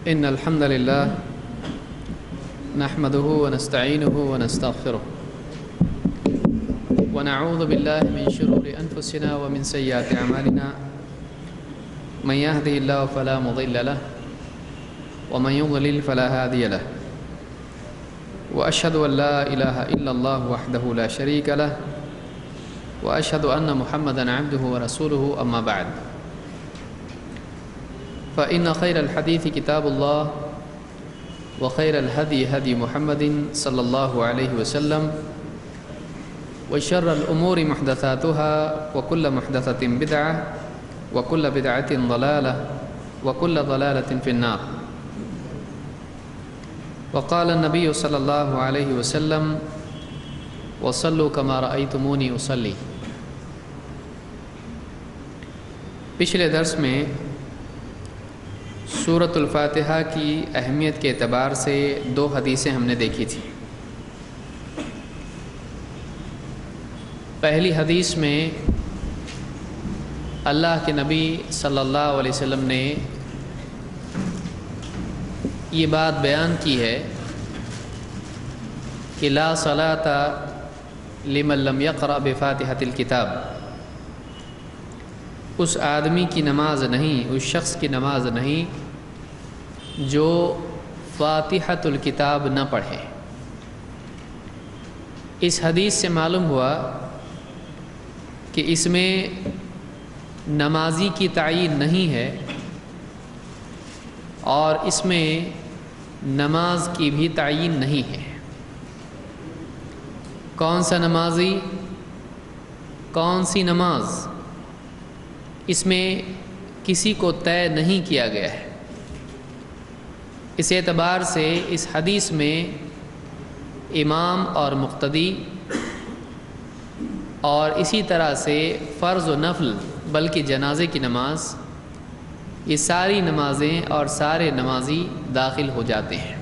إن الحمد لله نحمده ونستعينه ونستغفره ونعوذ بالله من شرور أنفسنا ومن سيئات أعمالنا من يهده الله فلا مضل له ومن يضلل فلا هادي له وأشهد أن لا إله إلا الله وحده لا شريك له وأشهد أن محمدًا عبده ورسوله أما بعد فإن خير الحديث كتاب الله وخير الهدي هدي محمد صلى الله عليه وسلم وشر الأمور محدثاتها وكل محدثة بدعة وكل بدعة ضلالة وكل ضلالة في النار وقال النبي صلى الله عليه وسلم وصلوا كما رأيتموني أصلي۔ پچھلے درس میں سورۃ الفاتحہ کی اہمیت کے اعتبار سے دو حدیثیں ہم نے دیکھی تھیں۔ پہلی حدیث میں اللہ کے نبی صلی اللہ علیہ وسلم نے یہ بات بیان کی ہے کہ لا صلاۃ لمن لم یقرأ بفاتحۃ الکتاب، اس آدمی کی نماز نہیں، اس شخص کی نماز نہیں جو فاتحۃ الکتاب نہ پڑھے۔ اس حدیث سے معلوم ہوا کہ اس میں نمازی کی تعیین نہیں ہے اور اس میں نماز کی بھی تعیین نہیں ہے۔ کون سا نمازی، کون سی نماز، اس میں کسی کو طے نہیں کیا گیا ہے۔ اس اعتبار سے اس حدیث میں امام اور مقتدی اور اسی طرح سے فرض و نفل بلکہ جنازے کی نماز، یہ ساری نمازیں اور سارے نمازی داخل ہو جاتے ہیں۔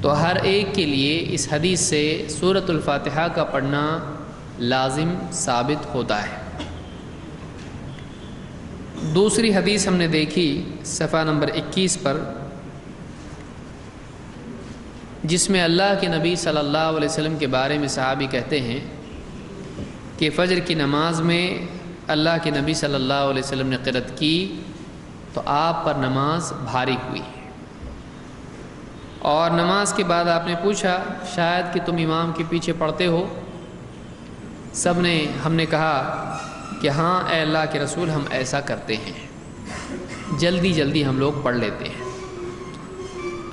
تو ہر ایک کے لیے اس حدیث سے سورۃ الفاتحہ کا پڑھنا لازم ثابت ہوتا ہے۔ دوسری حدیث ہم نے دیکھی صفحہ نمبر 21 پر، جس میں اللہ کے نبی صلی اللہ علیہ وسلم کے بارے میں صحابی کہتے ہیں کہ فجر کی نماز میں اللہ کے نبی صلی اللہ علیہ وسلم نے قرأت کی تو آپ پر نماز بھاری ہوئی، اور نماز کے بعد آپ نے پوچھا شاید کہ تم امام کے پیچھے پڑھتے ہو؟ ہم نے کہا کہ ہاں اے اللہ کے رسول، ہم ایسا کرتے ہیں، جلدی جلدی ہم لوگ پڑھ لیتے ہیں۔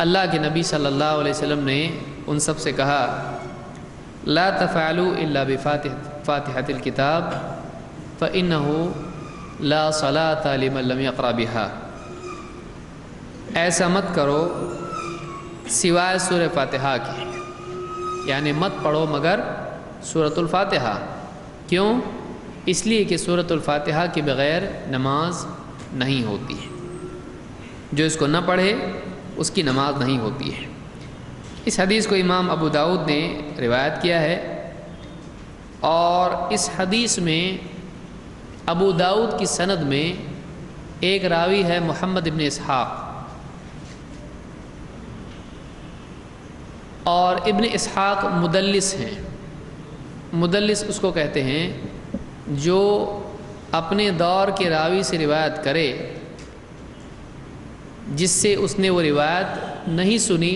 اللہ کے نبی صلی اللہ علیہ وسلم نے ان سب سے کہا لا تفعلوا الا بفاتحۃ الکتاب فإنه لا صلاة لمن لم يقرأ بها، ایسا مت کرو سوائے سورہ فاتحہ کے، یعنی مت پڑھو مگر سورۃ الفاتحہ۔ کیوں؟ اس لیے کہ سورۃ الفاتحہ کے بغیر نماز نہیں ہوتی ہے، جو اس کو نہ پڑھے اس کی نماز نہیں ہوتی ہے۔ اس حدیث کو امام ابو داؤد نے روایت کیا ہے، اور اس حدیث میں ابو داؤد کی سند میں ایک راوی ہے محمد ابن اسحاق، اور ابن اسحاق مدلس ہیں۔ مدلس اس کو کہتے ہیں جو اپنے دور کے راوی سے روایت کرے جس سے اس نے وہ روایت نہیں سنی،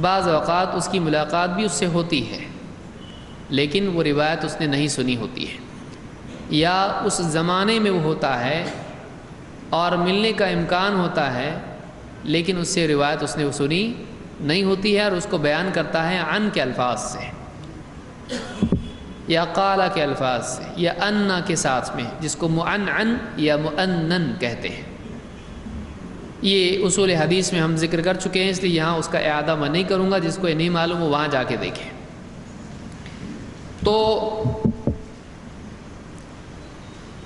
بعض اوقات اس کی ملاقات بھی اس سے ہوتی ہے لیکن وہ روایت اس نے نہیں سنی ہوتی ہے، یا اس زمانے میں وہ ہوتا ہے اور ملنے کا امکان ہوتا ہے لیکن اس سے روایت اس نے وہ سنی نہیں ہوتی ہے، اور اس کو بیان کرتا ہے عن کے الفاظ سے یا قال کے الفاظ سے یا انا کے ساتھ میں، جس کو معنعن یا مؤنن کہتے ہیں۔ یہ اصول حدیث میں ہم ذکر کر چکے ہیں، اس لیے یہاں اس کا اعادہ میں نہیں کروں گا، جس کو یہ نہیں معلوم وہ وہاں جا کے دیکھیں۔ تو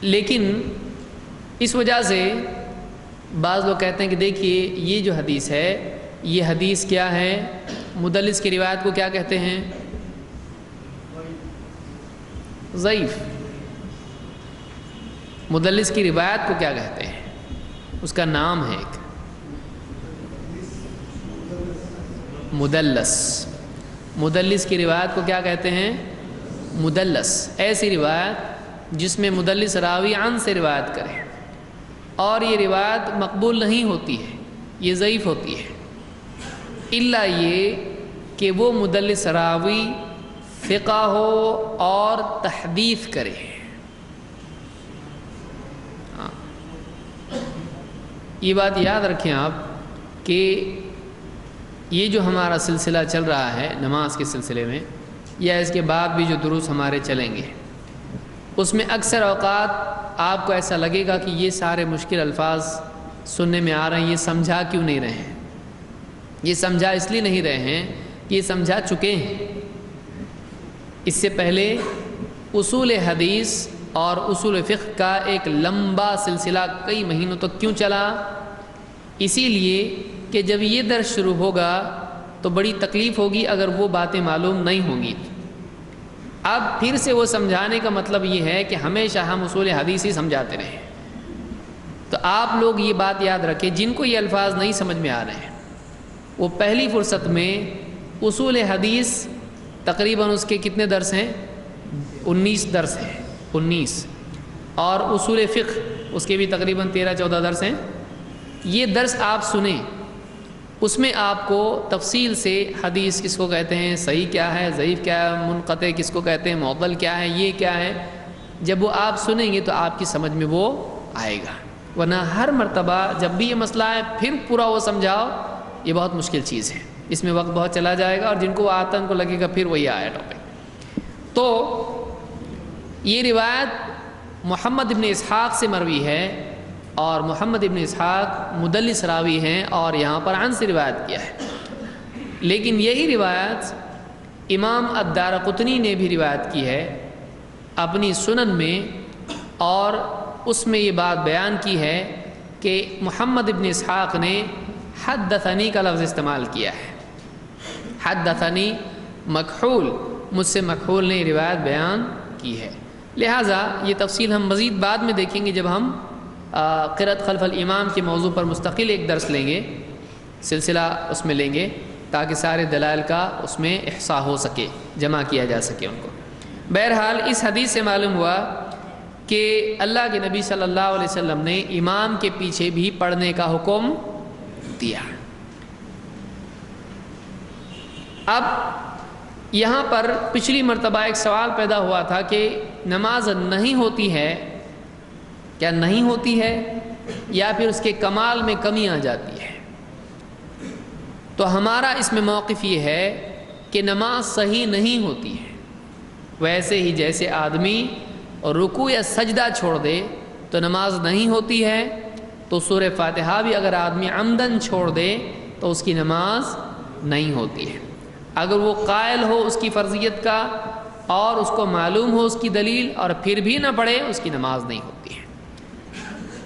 لیکن اس وجہ سے بعض لوگ کہتے ہیں کہ دیکھیے یہ جو حدیث ہے، یہ حدیث کیا ہے، مدلس کی روایت کو کیا کہتے ہیں؟ ضعیف۔ مدلس کی روایت کو کیا کہتے ہیں؟ اس کا نام ہے ایک مدلس. مدلس کی روایت کو کیا کہتے ہیں؟ مدلس. ایسی روایت جس میں مدلس راوی عن سے روایت کرے اور یہ روایت مقبول نہیں ہوتی ہے، یہ ضعیف ہوتی ہے، الا یہ کہ وہ مدلس راوی ثقہ ہو اور تحدیث کرے. یہ بات یاد رکھیں آپ کہ یہ جو ہمارا سلسلہ چل رہا ہے نماز کے سلسلے میں، یا اس کے بعد بھی جو دروس ہمارے چلیں گے، اس میں اکثر اوقات آپ کو ایسا لگے گا کہ یہ سارے مشکل الفاظ سننے میں آ رہے ہیں، یہ سمجھا کیوں نہیں رہے ہیں؟ یہ سمجھا اس لیے نہیں رہے ہیں کہ یہ سمجھا چکے ہیں. اس سے پہلے اصول حدیث اور اصول فقہ کا ایک لمبا سلسلہ کئی مہینوں تک کیوں چلا؟ اسی لیے کہ جب یہ درس شروع ہوگا تو بڑی تکلیف ہوگی اگر وہ باتیں معلوم نہیں ہوں گی. اب پھر سے وہ سمجھانے کا مطلب یہ ہے کہ ہمیشہ ہم اصول حدیث ہی سمجھاتے رہیں. تو آپ لوگ یہ بات یاد رکھیں، جن کو یہ الفاظ نہیں سمجھ میں آ رہے ہیں وہ پہلی فرصت میں اصول حدیث تقریباً اس کے کتنے درس ہیں؟ 19 درس ہیں، 19. اور اصول فقہ اس کے بھی تقریباً 13-14 درس ہیں. یہ درس آپ سنیں، اس میں آپ کو تفصیل سے حدیث کس کو کہتے ہیں، صحیح کیا ہے، ضعیف کیا ہے، منقطع کس کو کہتے ہیں، معضل کیا ہے، یہ کیا ہے، جب وہ آپ سنیں گے تو آپ کی سمجھ میں وہ آئے گا. ورنہ ہر مرتبہ جب بھی یہ مسئلہ ہے پھر پورا وہ سمجھاؤ، یہ بہت مشکل چیز ہے، اس میں وقت بہت چلا جائے گا، اور جن کو آتا ہے ان کو لگے گا پھر وہی آیا ٹاپک. تو یہ روایت محمد ابن اسحاق سے مروی ہے، اور محمد ابن اسحاق مدلس راوی ہیں اور یہاں پر عن سے روایت کیا ہے. لیکن یہی روایت امام الدارقطنی نے بھی روایت کی ہے اپنی سنن میں، اور اس میں یہ بات بیان کی ہے کہ محمد ابن اسحاق نے حدثنی کا لفظ استعمال کیا ہے. حدثنی مکحول، مجھ سے مکحول نے روایت بیان کی ہے. لہٰذا یہ تفصیل ہم مزید بعد میں دیکھیں گے جب ہم قرأت خلف الامام کے موضوع پر مستقل ایک درس لیں گے، سلسلہ اس میں لیں گے، تاکہ سارے دلائل کا اس میں احصاء ہو سکے، جمع کیا جا سکے ان کو. بہرحال اس حدیث سے معلوم ہوا کہ اللہ کے نبی صلی اللہ علیہ وسلم نے امام کے پیچھے بھی پڑھنے کا حکم دیا. اب یہاں پر پچھلی مرتبہ ایک سوال پیدا ہوا تھا کہ نماز نہیں ہوتی ہے، کیا نہیں ہوتی ہے یا پھر اس کے کمال میں کمی آ جاتی ہے؟ تو ہمارا اس میں موقف یہ ہے کہ نماز صحیح نہیں ہوتی ہے. ویسے ہی جیسے آدمی رکوع یا سجدہ چھوڑ دے تو نماز نہیں ہوتی ہے، تو سورہ فاتحہ بھی اگر آدمی عمدن چھوڑ دے تو اس کی نماز نہیں ہوتی ہے. اگر وہ قائل ہو اس کی فرضیت کا اور اس کو معلوم ہو اس کی دلیل اور پھر بھی نہ پڑھے، اس کی نماز نہیں ہوتی ہے.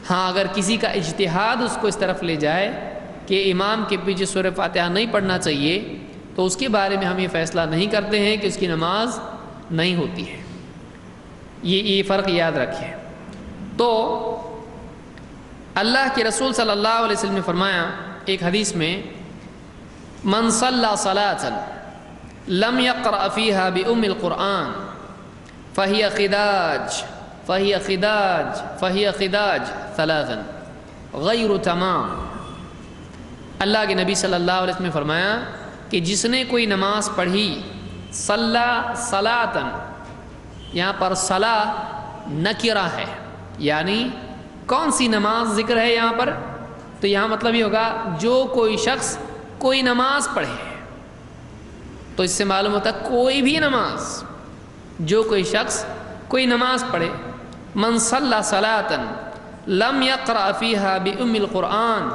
ہاں اگر کسی کا اجتہاد اس کو اس طرف لے جائے کہ امام کے پیچھے سورہ فاتحہ نہیں پڑھنا چاہیے، تو اس کے بارے میں ہم یہ فیصلہ نہیں کرتے ہیں کہ اس کی نماز نہیں ہوتی ہے. یہ فرق یاد رکھیں. تو اللہ کے رسول صلی اللہ علیہ وسلم نے فرمایا ایک حدیث میں، من صلی صلاۃ لم یقرأ فیہا بأم القرآن فہی خداج فہی خداج فہی خداج ثلاثا غیر تمام. اللہ کے نبی صلی اللہ علیہ وسلم نے فرمایا کہ جس نے کوئی نماز پڑھی، صلی صلاۃ، یہاں پر صلا نکرہ ہے، یعنی کون سی نماز ذکر ہے یہاں پر؟ تو یہاں مطلب یہ ہوگا جو کوئی شخص کوئی نماز پڑھے. تو اس سے معلوم ہوتا ہے کوئی بھی نماز، جو کوئی شخص کوئی نماز پڑھے. من صلی صلاۃ لم یقرأ فیہا بأم القرآن،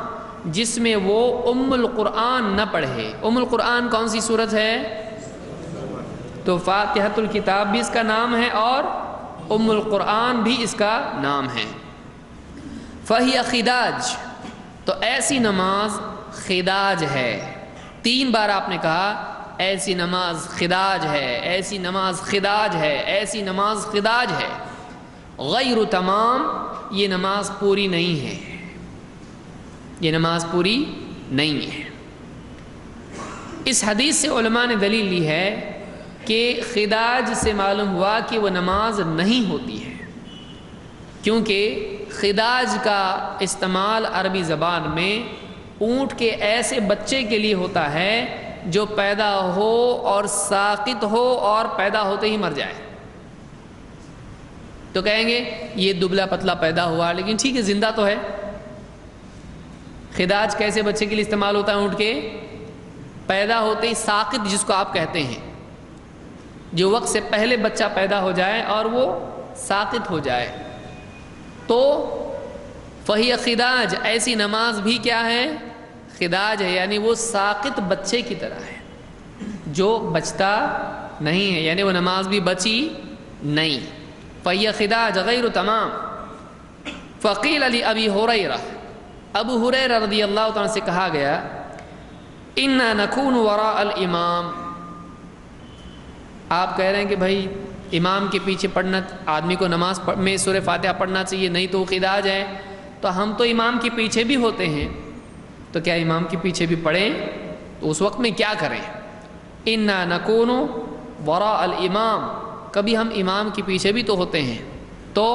جس میں وہ ام القرآن نہ پڑھے. ام القرآن کون سی صورت ہے؟ تو فاتحۃ الکتاب بھی اس کا نام ہے اور ام القرآن بھی اس کا نام ہے. فہی خداج، تو ایسی نماز خداج ہے. 3 بار آپ نے کہا ایسی نماز خداج ہے، ایسی نماز خداج ہے، ایسی نماز خداج ہے. غیر تمام، یہ نماز پوری نہیں ہے. یہ نماز پوری نہیں ہے۔ اس حدیث سے علماء نے دلیل لی ہے کہ خداج سے معلوم ہوا کہ وہ نماز نہیں ہوتی ہے، کیونکہ خداج کا استعمال عربی زبان میں اونٹ کے ایسے بچے کے لیے ہوتا ہے جو پیدا ہو اور ساقط ہو اور پیدا ہوتے ہی مر جائے۔ تو کہیں گے یہ دبلا پتلا پیدا ہوا، لیکن ٹھیک ہے زندہ تو ہے۔ خداج کیسے بچے کے لیے استعمال ہوتا ہے؟ اونٹ کے پیدا ہوتے ہی ساقط، جس کو آپ کہتے ہیں، جو وقت سے پہلے بچہ پیدا ہو جائے اور وہ ساقط ہو جائے، تو فہی خداج، ایسی نماز بھی کیا ہے؟ خداج ہے، یعنی وہ ساقط بچے کی طرح ہے جو بچتا نہیں ہے، یعنی وہ نماز بھی بچی نہیں۔ فہی خداج غیر تمام۔ فقیل علی ابی ہریرہ، ابو ہریرہ رضی اللہ تعالیٰ سے کہا گیا، انا نکون وراء الامام، آپ کہہ رہے ہیں کہ بھائی امام کے پیچھے پڑھنا، آدمی کو نماز میں سورہ فاتحہ پڑھنا چاہیے، نہیں تو وہ خداج ہے، تو ہم تو امام کے پیچھے بھی ہوتے ہیں، تو کیا امام کے پیچھے بھی پڑھیں؟ تو اس وقت میں کیا کریں؟ انا نکون وراء الامام، کبھی ہم امام کے پیچھے بھی تو ہوتے ہیں۔ تو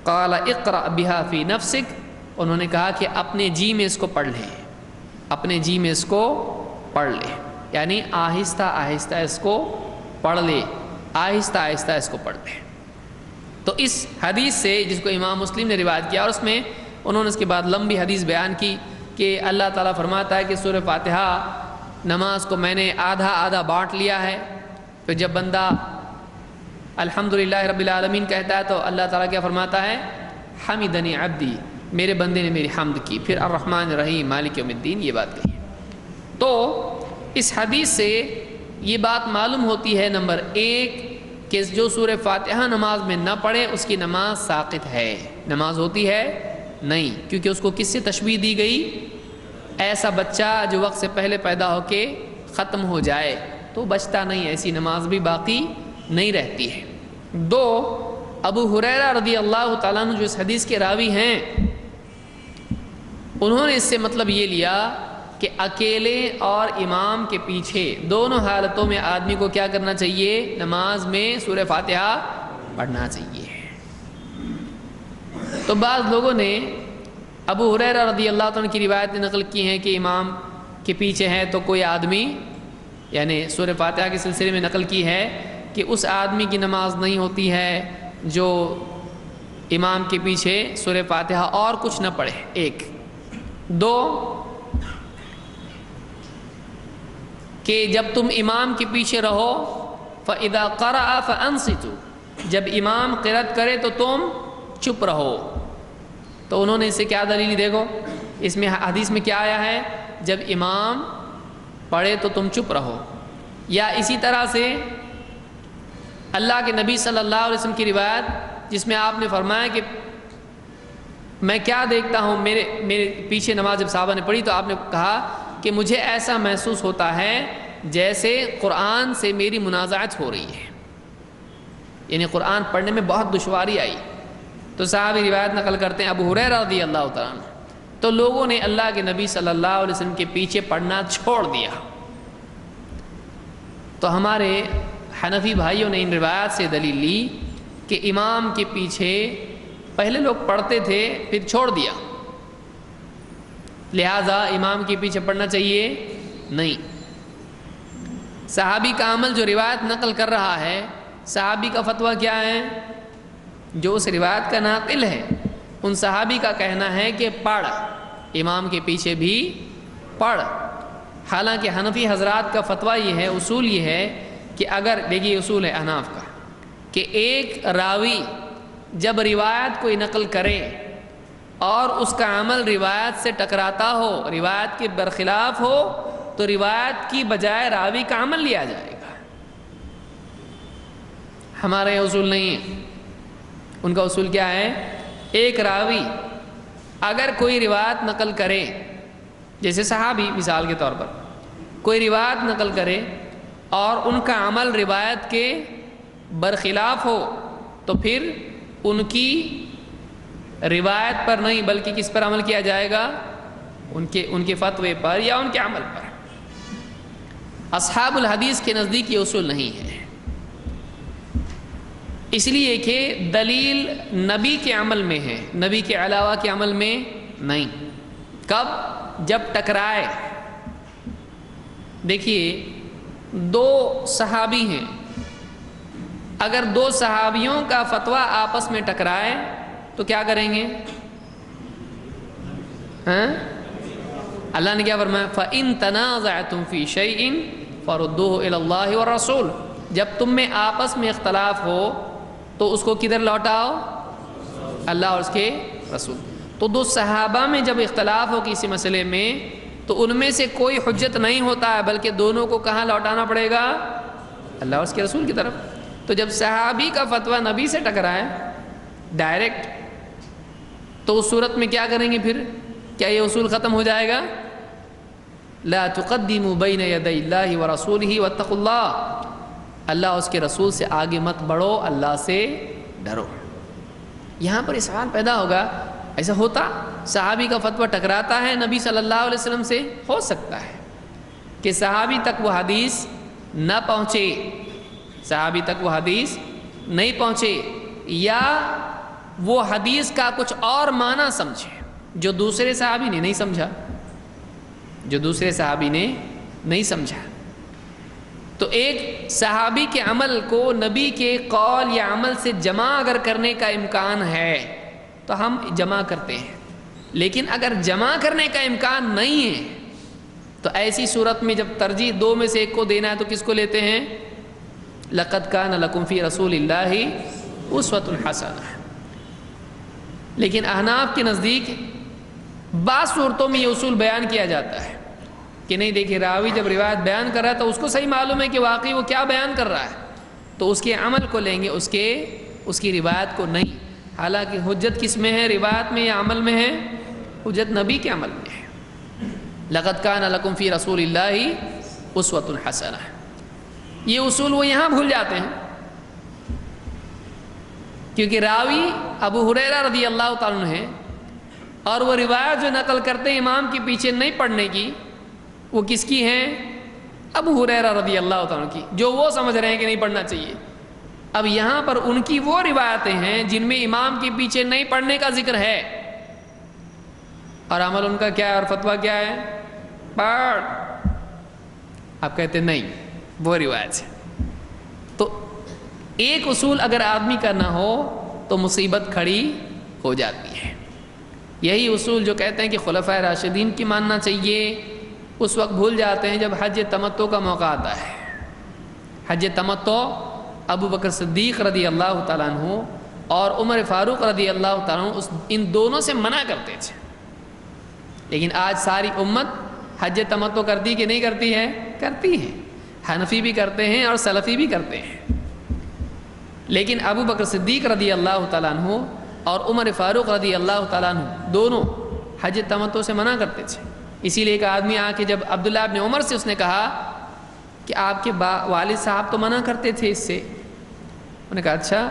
قال اقرأ بها فی نفسک، انہوں نے کہا کہ اپنے جی میں اس کو پڑھ لیں، اپنے جی میں اس کو پڑھ لے، یعنی آہستہ آہستہ اس کو پڑھ لے، آہستہ آہستہ اس کو پڑھ لے۔ تو اس حدیث سے، جس کو امام مسلم نے روایت کیا، اور اس میں انہوں نے اس کے بعد لمبی حدیث بیان کی کہ اللہ تعالیٰ فرماتا ہے کہ سورہ فاتحہ نماز کو میں نے آدھا آدھا بانٹ لیا ہے۔ پھر جب بندہ الحمدللہ رب العالمین کہتا ہے تو اللہ تعالیٰ کیا فرماتا ہے؟ حمدنی عبدی، میرے بندے نے میری حمد کی۔ پھر الرحمن الرحیم مالک یوم الدین، یہ بات کہی۔ تو اس حدیث سے یہ بات معلوم ہوتی ہے، نمبر ایک، کہ جو سورہ فاتحہ نماز میں نہ پڑھے اس کی نماز ساقط ہے، نماز ہوتی ہے نہیں، کیونکہ اس کو کس سے تشبیہ دی گئی؟ ایسا بچہ جو وقت سے پہلے پیدا ہو کے ختم ہو جائے تو بچتا نہیں، ایسی نماز بھی باقی نہیں رہتی ہے۔ دو، ابو ہریرہ رضی اللہ تعالیٰ عنہ جو اس حدیث کے راوی ہیں، انہوں نے اس سے مطلب یہ لیا کہ اکیلے اور امام کے پیچھے دونوں حالتوں میں آدمی کو کیا کرنا چاہیے؟ نماز میں سورہ فاتحہ پڑھنا چاہیے۔ تو بعض لوگوں نے ابو ہریرہ رضی اللہ عنہ کی روایت نقل کی ہیں کہ امام کے پیچھے ہے تو کوئی آدمی، یعنی سورہ فاتحہ کے سلسلے میں نقل کی ہے کہ اس آدمی کی نماز نہیں ہوتی ہے جو امام کے پیچھے سورہ فاتحہ اور کچھ نہ پڑھے، ایک۔ دو، کہ جب تم امام کے پیچھے رہو فَإِذَا قَرَأَ فَأَنصِتُوا، جب امام قرأت کرے تو تم چپ رہو۔ تو انہوں نے اس سے کیا دلیل؟ دیکھو اس میں حدیث میں کیا آیا ہے؟ جب امام پڑھے تو تم چپ رہو۔ یا اسی طرح سے اللہ کے نبی صلی اللہ علیہ وسلم کی روایت جس میں آپ نے فرمایا کہ میں کیا دیکھتا ہوں، میرے پیچھے نماز جب صحابہ نے پڑھی تو آپ نے کہا کہ مجھے ایسا محسوس ہوتا ہے جیسے قرآن سے میری منازعت ہو رہی ہے، یعنی قرآن پڑھنے میں بہت دشواری آئی۔ تو صحابی روایت نقل کرتے ہیں ابو ہریرہ رضی اللہ تعالیٰ عنہ، تو لوگوں نے اللہ کے نبی صلی اللہ علیہ وسلم کے پیچھے پڑھنا چھوڑ دیا۔ تو ہمارے حنفی بھائیوں نے ان روایات سے دلیل لی کہ امام کے پیچھے پہلے لوگ پڑھتے تھے پھر چھوڑ دیا، لہذا امام کے پیچھے پڑھنا چاہیے نہیں۔ صحابی کا عمل جو روایت نقل کر رہا ہے، صحابی کا فتویٰ کیا ہے؟ جو اس روایت کا ناقل ہے ان صحابی کا کہنا ہے کہ پڑھ، امام کے پیچھے بھی پڑھ۔ حالانکہ حنفی حضرات کا فتویٰ یہ ہے، اصول یہ ہے کہ اگر، دیکھیے اصول ہے احناف کا، کہ ایک راوی جب روایت کوئی نقل کرے اور اس کا عمل روایت سے ٹکراتا ہو، روایت کے برخلاف ہو، تو روایت کی بجائے راوی کا عمل لیا جائے گا۔ ہمارے اصول نہیں ہے، ان کا اصول کیا ہے؟ ایک راوی اگر کوئی روایت نقل کرے، جیسے صحابی مثال کے طور پر کوئی روایت نقل کرے اور ان کا عمل روایت کے برخلاف ہو، تو پھر ان کی روایت پر نہیں بلکہ کس پر عمل کیا جائے گا؟ ان کے فتوے پر یا ان کے عمل پر۔ اصحاب الحدیث کے نزدیک یہ اصول نہیں ہے، اس لیے کہ دلیل نبی کے عمل میں ہے، نبی کے علاوہ کے عمل میں نہیں۔ کب؟ جب ٹکرائے۔ دیکھیے دو صحابی ہیں، اگر دو صحابیوں کا فتویٰ آپس میں ٹکرائے تو کیا کریں گے؟ اللہ نے کیا فرمایا؟ فَإِن تَنَازَعْتُمْ فِي شَيْءٍ فَرُدُّوهُ إِلَى اللَّهِ وَالرَّسُولِ، جب تم میں آپس میں اختلاف ہو تو اس کو کدھر لوٹاؤ؟ اللہ اور اس کے رسول۔ تو دو صحابہ میں جب اختلاف ہو کسی مسئلے میں تو ان میں سے کوئی حجت نہیں ہوتا ہے، بلکہ دونوں کو کہاں لوٹانا پڑے گا؟ اللہ اور اس کے رسول کی طرف۔ تو جب صحابی کا فتویٰ نبی سے ٹکرائے ڈائریکٹ، تو اس صورت میں کیا کریں گے پھر؟ کیا یہ اصول ختم ہو جائے گا؟ لا تقدموا بین یدی اللہ ورسولہ واتقوا اللہ، اللہ اور اس کے رسول سے آگے مت بڑھو، اللہ سے ڈرو۔ یہاں پر سوال پیدا ہوگا، ایسا ہوتا صحابی کا فتویٰ ٹکراتا ہے نبی صلی اللہ علیہ وسلم سے؟ ہو سکتا ہے کہ صحابی تک وہ حدیث نہ پہنچے، صحابی تک وہ حدیث نہیں پہنچے، یا وہ حدیث کا کچھ اور معنی سمجھے جو دوسرے صحابی نے نہیں سمجھا، جو دوسرے صحابی نے نہیں سمجھا۔ تو ایک صحابی کے عمل کو نبی کے قول یا عمل سے جمع اگر کرنے کا امکان ہے تو ہم جمع کرتے ہیں، لیکن اگر جمع کرنے کا امکان نہیں ہے تو ایسی صورت میں جب ترجیح دو میں سے ایک کو دینا ہے تو کس کو لیتے ہیں؟ لَقَدْ كَانَ لَكُمْ فِي رَسُولِ اللَّهِ أُسْوَةٌ حَسَنَةٌ۔ لیکن احناف کے نزدیک بعض صورتوں میں یہ اصول بیان کیا جاتا ہے کہ نہیں، دیکھیں راوی جب روایت بیان کر رہا ہے تو اس کو صحیح معلوم ہے کہ واقعی وہ کیا بیان کر رہا ہے، تو اس کے عمل کو لیں گے، اس کی روایت کو نہیں۔ حالانکہ حجت کس میں ہے؟ روایت میں یا عمل میں ہے؟ حجت نبی کے عمل میں ہے۔ لَقَدْ كَانَ لَكُمْ فِي رَسُولِ اللَّهِ أُسْوَةٌ حَسَنَةٌ، یہ اصول وہ یہاں بھول جاتے ہیں، کیونکہ راوی ابو ہریرہ رضی اللہ تعالیٰ عنہ ہے، اور وہ روایت جو نقل کرتے ہیں امام کے پیچھے نہیں پڑھنے کی، وہ کس کی ہیں؟ ابو ہریرہ رضی اللہ تعالیٰ عنہ کی، جو وہ سمجھ رہے ہیں کہ نہیں پڑھنا چاہیے۔ اب یہاں پر ان کی وہ روایتیں ہیں جن میں امام کے پیچھے نہیں پڑھنے کا ذکر ہے، اور عمل ان کا کیا ہے اور فتویٰ کیا ہے؟ پڑھ۔ آپ کہتے ہیں نہیں وہ روایت ہے۔ تو ایک اصول اگر آدمی کا نہ ہو تو مصیبت کھڑی ہو جاتی ہے۔ یہی اصول جو کہتے ہیں کہ خلفائے راشدین کی ماننا چاہیے، اس وقت بھول جاتے ہیں جب حج تمتع کا موقع آتا ہے۔ حج تمتع ابو بکر صدیق رضی اللہ تعالیٰ عنہ اور عمر فاروق رضی اللہ تعالیٰ عنہ ان دونوں سے منع کرتے تھے، لیکن آج ساری امت حج تمتع کرتی کہ نہیں کرتی ہے؟ کرتی ہے۔ حنفی بھی کرتے ہیں اور سلفی بھی کرتے ہیں، لیکن ابو بکر صدیق رضی اللہ تعالیٰ عنہ اور عمر فاروق رضی اللہ تعالیٰ عنہ دونوں حج تمتع سے منع کرتے تھے۔ اسی لیے ایک آدمی آ کے جب عبداللہ ابن عمر سے اس نے کہا کہ آپ کے والد صاحب تو منع کرتے تھے اس سے، انہوں نے کہا اچھا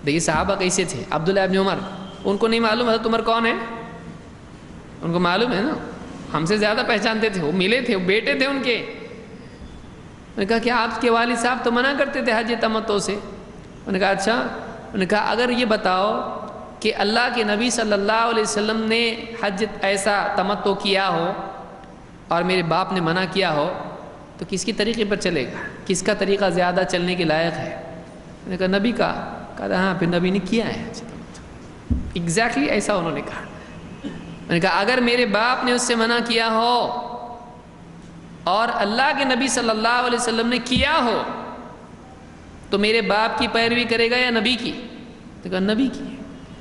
دیکھیے صحابہ کیسے تھے، عبداللہ ابن عمر، ان کو نہیں معلوم حضرت عمر کون ہے؟ ان کو معلوم ہے نا، ہم سے زیادہ پہچانتے تھے، وہ ملے تھے، وہ بیٹے تھے ان کے۔ انہوں نے کہا کہ آپ کے والد صاحب تو منع کرتے تھے حج تمتع سے۔ انہوں نے کہا اچھا، انہوں نے کہا اگر یہ بتاؤ کہ اللہ کے نبی صلی اللہ علیہ وسلم نے حج ایسا تمتع کیا ہو اور میرے باپ نے منع کیا ہو تو کس کی طریقے پر چلے گا؟ کس کا طریقہ زیادہ چلنے کے لائق ہے؟ انہوں نے کہا نبی کا۔ کہا ہاں پھر نبی نے کیا ہے حج تمتع، ایگزیکٹلی ایسا انہوں نے کہا۔ انہوں نے کہا اگر میرے باپ نے اس سے منع کیا ہو اور اللہ کے نبی صلی اللہ علیہ وسلم نے کیا ہو تو میرے باپ کی پیروی کرے گا یا نبی کی؟ تو کہا نبی کی۔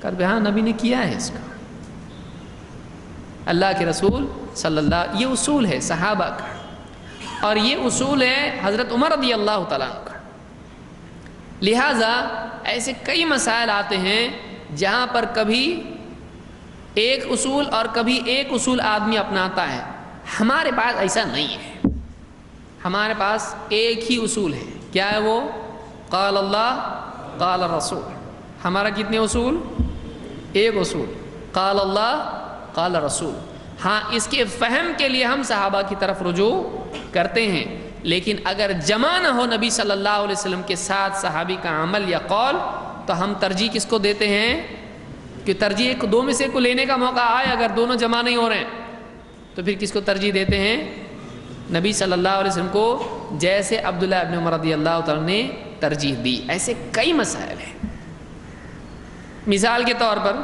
کہا ہاں نبی نے کیا ہے اس کا، اللہ کے رسول صلی اللہ، یہ اصول ہے صحابہ کا، اور یہ اصول ہے حضرت عمر رضی اللہ تعالیٰ عنہ کا۔ لہٰذا ایسے کئی مسائل آتے ہیں جہاں پر کبھی ایک اصول اور کبھی ایک اصول آدمی اپناتا ہے۔ ہمارے پاس ایسا نہیں ہے، ہمارے پاس ایک ہی اصول ہے۔ کیا ہے وہ؟ قال اللہ قال رسول۔ ہمارا کتنے اصول؟ ایک اصول، قال اللہ قال رسول۔ ہاں اس کے فہم کے لیے ہم صحابہ کی طرف رجوع کرتے ہیں، لیکن اگر جمع نہ ہو نبی صلی اللہ علیہ وسلم کے ساتھ صحابی کا عمل یا قول تو ہم ترجیح کس کو دیتے ہیں؟ کہ ترجیح دو میں سے کو لینے کا موقع آئے، اگر دونوں جمع نہیں ہو رہے ہیں تو پھر کس کو ترجیح دیتے ہیں؟ نبی صلی اللہ علیہ وسلم کو، جیسے عبداللہ ابن عمر رضی اللہ تعالیٰ نے ترجیح دی۔ ایسے کئی مسائل ہیں۔ مثال کے طور پر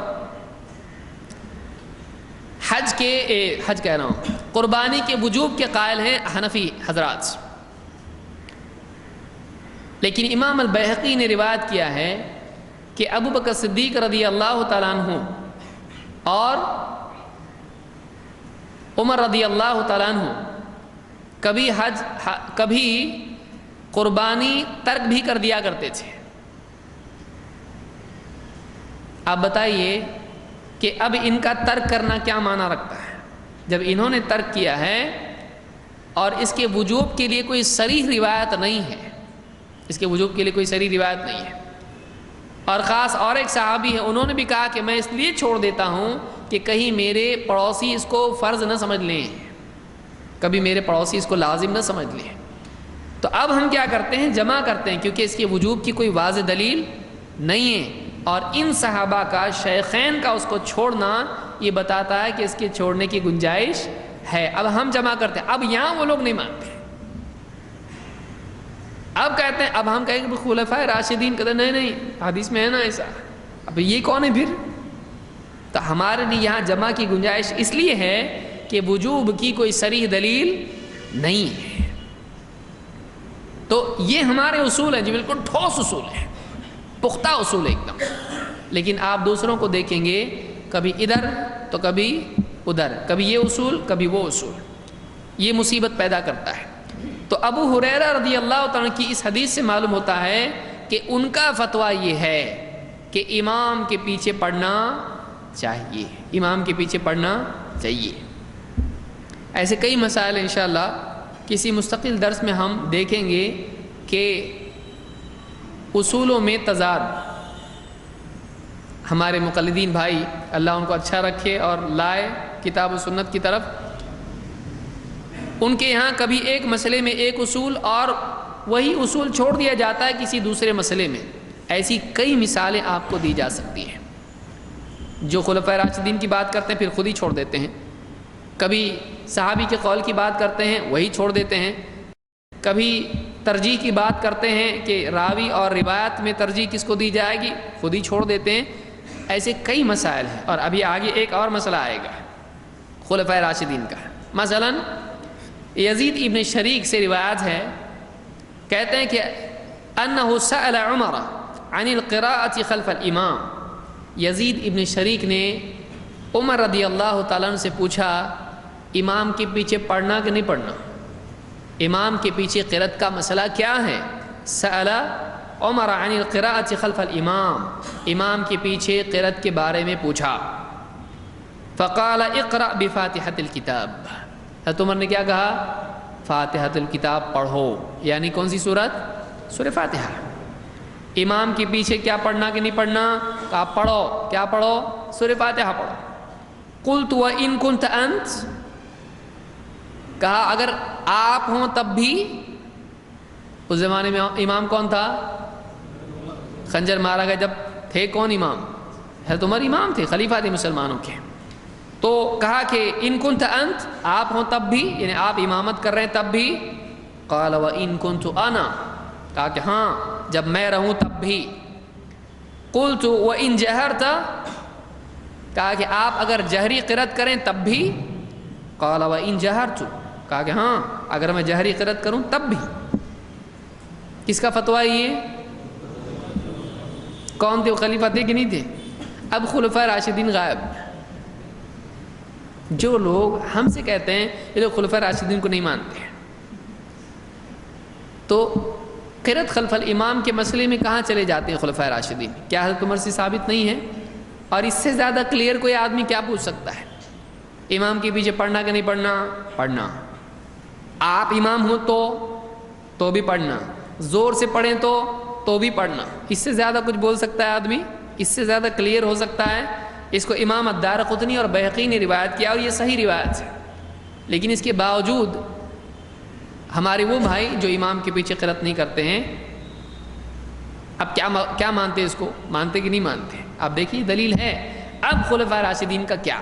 حج کہہ رہا ہوں، قربانی کے وجوب کے قائل ہیں حنفی حضرات، لیکن امام البیہقی نے روایت کیا ہے کہ ابو بکر صدیق رضی اللہ تعالیٰ عنہ اور عمر رضی اللہ تعالیٰ عنہ کبھی قربانی ترک بھی کر دیا کرتے تھے۔ آپ بتائیے کہ اب ان کا ترک کرنا کیا معنی رکھتا ہے؟ جب انہوں نے ترک کیا ہے اور اس کے وجوب کے لیے کوئی صریح روایت نہیں ہے، اس کے وجوب کے لیے کوئی صریح روایت نہیں ہے، اور خاص اور ایک صحابی ہے انہوں نے بھی کہا کہ میں اس لیے چھوڑ دیتا ہوں کہ کہیں میرے پڑوسی اس کو فرض نہ سمجھ لیں، کبھی میرے پڑوسی اس کو لازم نہ سمجھ لیں، تو اب ہم کیا کرتے ہیں؟ جمع کرتے ہیں، کیونکہ اس کے وجوب کی کوئی واضح دلیل نہیں ہے، اور ان صحابہ کا شیخین کا اس کو چھوڑنا یہ بتاتا ہے کہ اس کے چھوڑنے کی گنجائش ہے۔ اب ہم جمع کرتے ہیں، اب یہاں وہ لوگ نہیں مانتے، اب کہتے ہیں، اب ہم کہیں کہ خلفائے راشدین، کہتے ہیں نہیں نہیں حدیث میں ہے نا ایسا، اب یہ کون ہے پھر؟ تو ہمارے لیے یہاں جمع کی گنجائش اس لیے ہے کہ وجوب کی کوئی صریح دلیل نہیں ہے۔ تو یہ ہمارے اصول ہیں، جو بالکل ٹھوس اصول ہیں، پختہ اصول ایک دم، لیکن آپ دوسروں کو دیکھیں گے کبھی ادھر تو کبھی ادھر، کبھی یہ اصول کبھی وہ اصول، یہ مصیبت پیدا کرتا ہے۔ تو ابو ہریرہ رضی اللہ تعالیٰ کی اس حدیث سے معلوم ہوتا ہے کہ ان کا فتویٰ یہ ہے کہ امام کے پیچھے پڑھنا چاہیے، امام کے پیچھے پڑھنا چاہیے۔ ایسے کئی مسائل انشاءاللہ کسی مستقل درس میں ہم دیکھیں گے کہ اصولوں میں تضاد، ہمارے مقلدین بھائی اللہ ان کو اچھا رکھے اور لائے کتاب و سنت کی طرف، ان کے یہاں کبھی ایک مسئلے میں ایک اصول اور وہی اصول چھوڑ دیا جاتا ہے کسی دوسرے مسئلے میں۔ ایسی کئی مثالیں آپ کو دی جا سکتی ہیں۔ جو خلفائے راشدین کی بات کرتے ہیں پھر خود ہی چھوڑ دیتے ہیں، کبھی صحابی کے قول کی بات کرتے ہیں وہی چھوڑ دیتے ہیں، کبھی ترجیح کی بات کرتے ہیں کہ راوی اور روایت میں ترجیح کس کو دی جائے گی، خود ہی چھوڑ دیتے ہیں۔ ایسے کئی مسائل ہیں، اور ابھی آگے ایک اور مسئلہ آئے گا خلفائے راشدین کا۔ مثلا یزید ابن شریک سے روایت ہے، کہتے ہیں کہ انہ سأل عمر عن القراءة خلف الامام، یزید ابن شریک نے عمر رضی اللہ تعالیٰ عنہ سے پوچھا امام کے پیچھے پڑھنا کہ نہیں پڑھنا، امام کے پیچھے قرأت کا مسئلہ کیا ہے؟ سأل عمر عن القراءة خلف الامام، امام کے پیچھے قرأت کے بارے میں پوچھا۔ فقال اقرأ بفاتحة الكتاب، حضرت عمر نے کیا کہا؟ فاتحة الکتاب پڑھو، یعنی کون سی سورت؟ سورہ فاتحہ۔ امام کے پیچھے کیا پڑھنا کہ نہیں پڑھنا؟ کہا پڑھو، کیا پڑھو؟ سورہ فاتحہ پڑھو۔ قلت وإن كنت أنت، کہا اگر آپ ہوں تب بھی؟ اس زمانے میں امام کون تھا؟ خنجر مارا گیا جب تھے کون امام؟ حضرت عمر امام تھے، خلیفہ تھے مسلمانوں کے۔ تو کہا کہ ان كنت انت، آپ ہوں تب بھی، یعنی آپ امامت کر رہے ہیں تب بھی؟ قال وإن كنت انا، کہا کہ ہاں جب میں رہوں تب بھی۔ قلت وإن جہرت، کہا کہ آپ اگر جہری قرأت کریں تب بھی؟ قال وإن جہرت، کہا کہ ہاں اگر میں جہری قرأت کروں تب بھی۔ کس کا فتویٰ یہ؟ کون تھے وہ؟ خلیفہ تھے کہ نہیں تھے؟ اب خلفائے راشدین غائب، جو لوگ ہم سے کہتے ہیں یہ لوگ خلفائے راشدین کو نہیں مانتے ہیں، تو قرأت خلف الامام کے مسئلے میں کہاں چلے جاتے ہیں خلفائے راشدین؟ کیا حضرت عمر سے ثابت نہیں ہے؟ اور اس سے زیادہ کلیئر کوئی آدمی کیا پوچھ سکتا ہے؟ امام کے پیچھے پڑھنا کہ نہیں پڑھنا؟ پڑھنا۔ آپ امام ہو تو بھی پڑھنا، زور سے پڑھیں تو بھی پڑھنا۔ اس سے زیادہ کچھ بول سکتا ہے آدمی؟ اس سے زیادہ کلیئر ہو سکتا ہے؟ اس کو امام الدارقطنی اور بیہقی نے روایت کیا اور یہ صحیح روایت ہے، لیکن اس کے باوجود ہمارے وہ بھائی جو امام کے پیچھے قرأت نہیں کرتے ہیں، اب کیا مانتے ہیں؟ اس کو مانتے کہ نہیں مانتے؟ آپ دیکھیے دلیل ہے۔ اب خلفائے راشدین کا کیا؟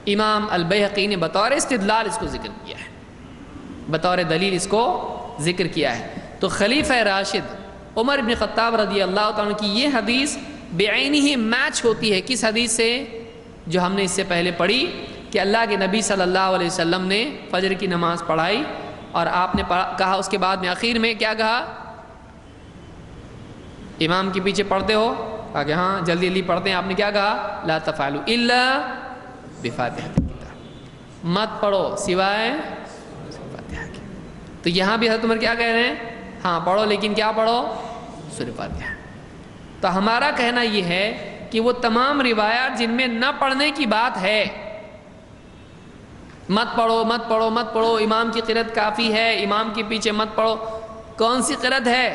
امام البیہقی نے بطور استدلال اس کو ذکر کیا ہے، بطور دلیل اس کو ذکر کیا ہے۔ تو خلیفہ راشد عمر بن خطاب رضی اللہ تعالیٰ کی یہ حدیث بعینہ ہی میچ ہوتی ہے کس حدیث سے؟ جو ہم نے اس سے پہلے پڑھی کہ اللہ کے نبی صلی اللہ علیہ وسلم نے فجر کی نماز پڑھائی اور آپ نے کہا اس کے بعد میں آخر میں کیا کہا؟ امام کے پیچھے پڑھتے ہو؟ کہا کہ ہاں جلدی جلدی پڑھتے ہیں۔ آپ نے کیا کہا؟ لا تفعلوا الا بفاتحۃ الکتاب، مت پڑھو سوائے فاتحہ کے۔ تو یہاں بھی حضرت عمر کیا کہہ رہے ہیں؟ ہاں پڑھو لیکن کیا پڑھو؟ سورہ فاتحہ۔ تو ہمارا کہنا یہ ہے کہ وہ تمام روایات جن میں نہ پڑھنے کی بات ہے، مت پڑھو مت پڑھو مت پڑھو، امام کی قرأت کافی ہے، امام کے پیچھے مت پڑھو، کون سی قرأت ہے؟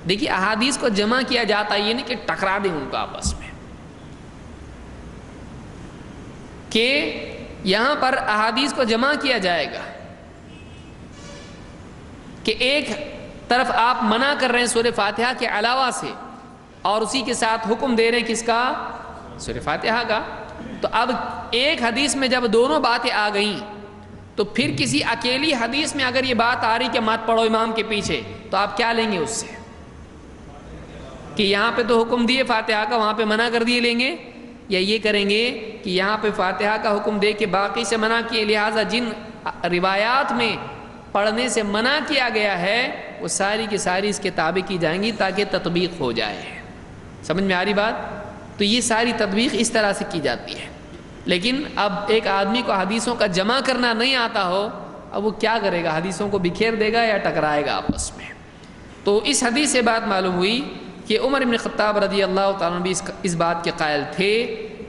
دیکھیے احادیث کو جمع کیا جاتا ہے، یہ نہیں کہ ٹکرا دیں ان کو آپس میں، کہ یہاں پر احادیث کو جمع کیا جائے گا کہ ایک طرف آپ منع کر رہے ہیں سورہ فاتحہ کے علاوہ سے اور اسی کے ساتھ حکم دے رہے ہیں کس کا؟ سورہ فاتحہ کا۔ تو اب ایک حدیث میں جب دونوں باتیں آ گئیں تو پھر کسی اکیلی حدیث میں اگر یہ بات آ رہی کہ مت پڑھو امام کے پیچھے، تو آپ کیا لیں گے اس سے؟ کہ یہاں پہ تو حکم دیے فاتحہ کا، وہاں پہ منع کر دیے لیں گے، یا یہ کریں گے کہ یہاں پہ فاتحہ کا حکم دے کے باقی سے منع کیے، لہٰذا جن روایات میں پڑھنے سے منع کیا گیا ہے وہ ساری کی ساری اس کے تابع کی جائیں گی تاکہ تطبیق ہو جائے۔ سمجھ میں آ رہی بات؟ تو یہ ساری تطبیق اس طرح سے کی جاتی ہے۔ لیکن اب ایک آدمی کو حدیثوں کا جمع کرنا نہیں آتا ہو، اب وہ کیا کرے گا؟ حدیثوں کو بکھیر دے گا یا ٹکرائے گا آپس میں؟ تو اس حدیث سے بات معلوم ہوئی کہ عمر بن خطاب رضی اللہ تعالیٰ عنہ بھی اس بات کے قائل تھے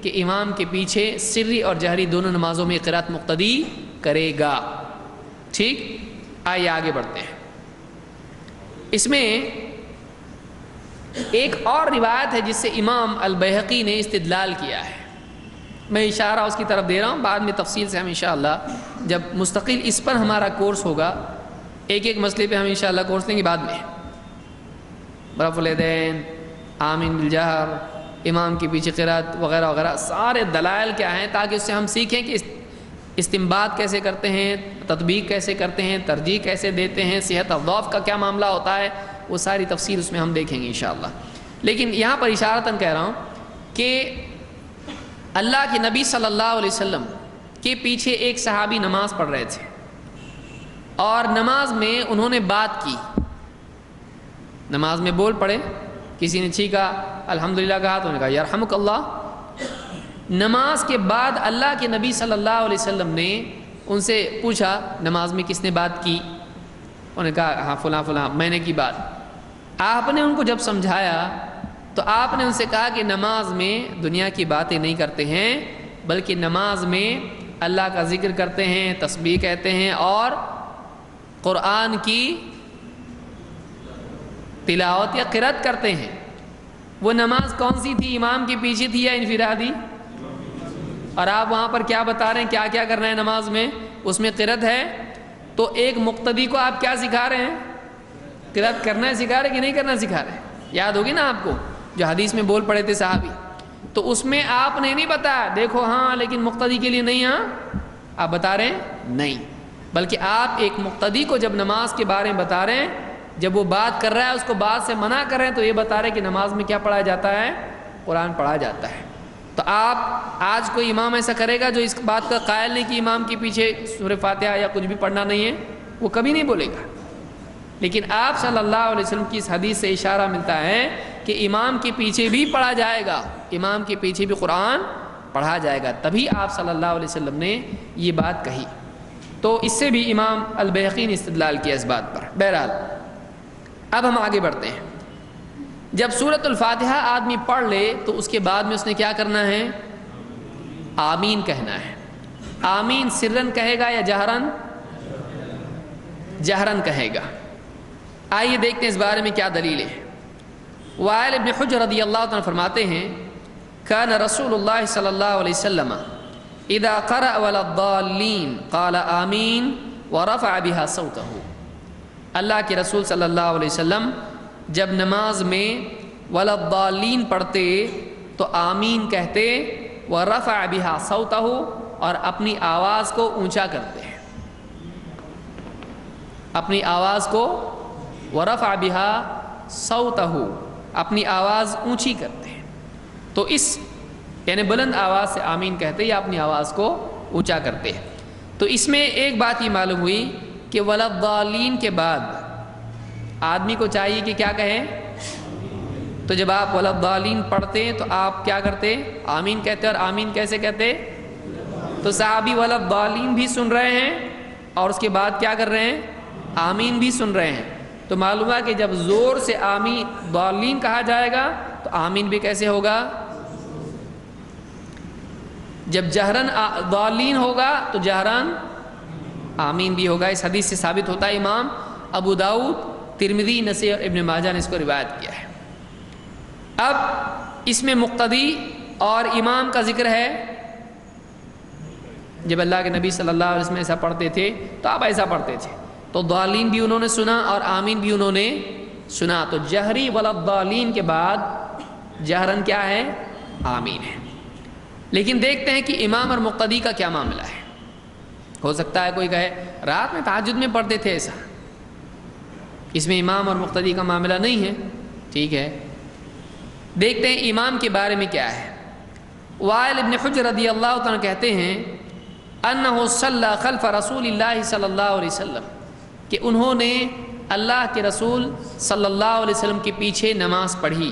کہ امام کے پیچھے سری اور جہری دونوں نمازوں میں قرأت مقتدی کرے گا۔ ٹھیک، آئیے آگے بڑھتے ہیں۔ اس میں ایک اور روایت ہے جس سے امام البیہقی نے استدلال کیا ہے، میں اشارہ اس کی طرف دے رہا ہوں، بعد میں تفصیل سے ہم انشاءاللہ جب مستقل اس پر ہمارا کورس ہوگا، ایک ایک مسئلے پہ ہم انشاءاللہ کورس لیں گے بعد میں، رفع الیدین، آمین بالجہر، امام کے پیچھے قرأت وغیرہ وغیرہ، سارے دلائل کیا ہیں تاکہ اس سے ہم سیکھیں کہ استنباط کیسے کرتے ہیں، تطبیق کیسے کرتے ہیں، ترجیح کیسے دیتے ہیں، صحت اور ضعف کا کیا معاملہ ہوتا ہے، وہ ساری تفصیل اس میں ہم دیکھیں گے انشاءاللہ۔ لیکن یہاں پر اشارتاً کہہ رہا ہوں کہ اللہ کے نبی صلی اللہ علیہ وسلم کے پیچھے ایک صحابی نماز پڑھ رہے تھے اور نماز میں انہوں نے بات کی، نماز میں بول پڑے، کسی نے چھینکا الحمدللہ کہا تو انہوں نے کہا یرحمک اللہ۔ نماز کے بعد اللہ کے نبی صلی اللہ علیہ وسلم نے ان سے پوچھا نماز میں کس نے بات کی؟ انہوں نے کہا ہاں فلاں فلاں میں نے کی بات۔ آپ نے ان کو جب سمجھایا تو آپ نے ان سے کہا کہ نماز میں دنیا کی باتیں نہیں کرتے ہیں، بلکہ نماز میں اللہ کا ذکر کرتے ہیں، تسبیح کہتے ہیں اور قرآن کی تلاوت یا قرأت کرتے ہیں۔ وہ نماز کون سی تھی؟ امام کے پیچھے تھی یا انفرادی؟ اور آپ وہاں پر کیا بتا رہے ہیں کیا کیا کرنا ہے نماز میں؟ اس میں قرأت ہے، تو ایک مقتدی کو آپ کیا سکھا رہے ہیں؟ قرأت کرنا ہے سکھا رہے کہ نہیں کرنا سکھا رہے؟ یاد ہوگی نا آپ کو جو حدیث میں بول پڑے تھے صحابی، تو اس میں آپ نے نہیں بتایا دیکھو ہاں لیکن مقتدی کے لیے نہیں، ہاں آپ بتا رہے ہیں نہیں، بلکہ آپ ایک مقتدی کو جب نماز کے بارے میں بتا رہے ہیں، جب وہ بات کر رہا ہے اس کو بات سے منع کر رہے ہیں، تو یہ بتا رہے ہیں کہ نماز میں کیا پڑھا جاتا ہے؟ قرآن پڑھا جاتا ہے۔ تو آپ آج کوئی امام ایسا کرے گا جو اس بات کا قائل نہیں کہ امام کے پیچھے سورہ فاتحہ یا کچھ بھی پڑھنا نہیں ہے، وہ کبھی نہیں بولے گا۔ لیکن آپ صلی اللہ علیہ وسلم کی اس حدیث سے اشارہ ملتا ہے کہ امام کے پیچھے بھی پڑھا جائے گا، امام کے پیچھے بھی قرآن پڑھا جائے گا، تبھی آپ صلی اللہ علیہ وسلم نے یہ بات کہی۔ تو اس سے بھی امام البیہقی نے استدلال کیا اس بات پر۔ بہرحال اب ہم آگے بڑھتے ہیں۔ جب سورۃ الفاتحہ آدمی پڑھ لے تو اس کے بعد میں اس نے کیا کرنا ہے؟ آمین کہنا ہے۔ آمین سرن کہے گا یا جہرن؟ جہرن کہے گا۔ آئیے دیکھتے ہیں اس بارے میں کیا دلیل ہے۔ وائل ابن حجر رضی اللہ عنہ فرماتے ہیں کان رسول اللہ صلی اللہ علیہ وسلم اذا قرأ ولا الضالین قال آمین ورفع بها صوته، اللہ کے رسول صلی اللہ علیہ وسلم جب نماز میں ولا الضالین پڑھتے تو آمین کہتے، ورفع بها صوته، اور اپنی آواز کو اونچا کرتے ہیں، اپنی آواز کو ورفع بها صوته، اپنی آواز اونچی کرتے ہیں۔ تو اس یعنی بلند آواز سے آمین کہتے یا اپنی آواز کو اونچا کرتے ہیں۔ تو اس میں ایک بات یہ معلوم ہوئی کہ ولا الضالین کے بعد آدمی کو چاہیے کہ کیا کہیں؟ تو جب آپ ولا الضالین پڑھتے ہیں تو آپ کیا کرتے؟ آمین کہتے، اور آمین کیسے کہتے؟ تو صحابی ولا الضالین بھی سن رہے ہیں اور اس کے بعد کیا کر رہے ہیں؟ آمین بھی سن رہے ہیں۔ تو معلوم ہے کہ جب زور سے آمین ضالین کہا جائے گا تو آمین بھی کیسے ہوگا؟ جب جہرن ضالین ہوگا تو جہرن آمین بھی ہوگا۔ اس حدیث سے ثابت ہوتا ہے، امام ابو داؤد، ترمذی، نسائی اور ابن ماجہ نے اس کو روایت کیا ہے۔ اب اس میں مقتدی اور امام کا ذکر ہے۔ جب اللہ کے نبی صلی اللہ علیہ وسلم ایسا پڑھتے تھے تو آپ ایسا پڑھتے تھے، تو ضالین بھی انہوں نے سنا اور آمین بھی انہوں نے سنا۔ تو جہری ولا الضالین کے بعد جہرن کیا ہے؟ آمین ہے۔ لیکن دیکھتے ہیں کہ امام اور مقتدی کا کیا معاملہ ہے۔ ہو سکتا ہے کوئی کہے رات میں تہجد میں پڑھتے تھے ایسا، اس میں امام اور مقتدی کا معاملہ نہیں ہے، ٹھیک ہے۔ دیکھتے ہیں امام کے بارے میں کیا ہے۔ وائل ابن حجر رضی اللہ عنہ کہتے ہیں انہ صلی خلف رسول اللہ صلی اللہ علیہ وسلم، کہ انہوں نے اللہ کے رسول صلی اللہ علیہ وسلم کے پیچھے نماز پڑھی۔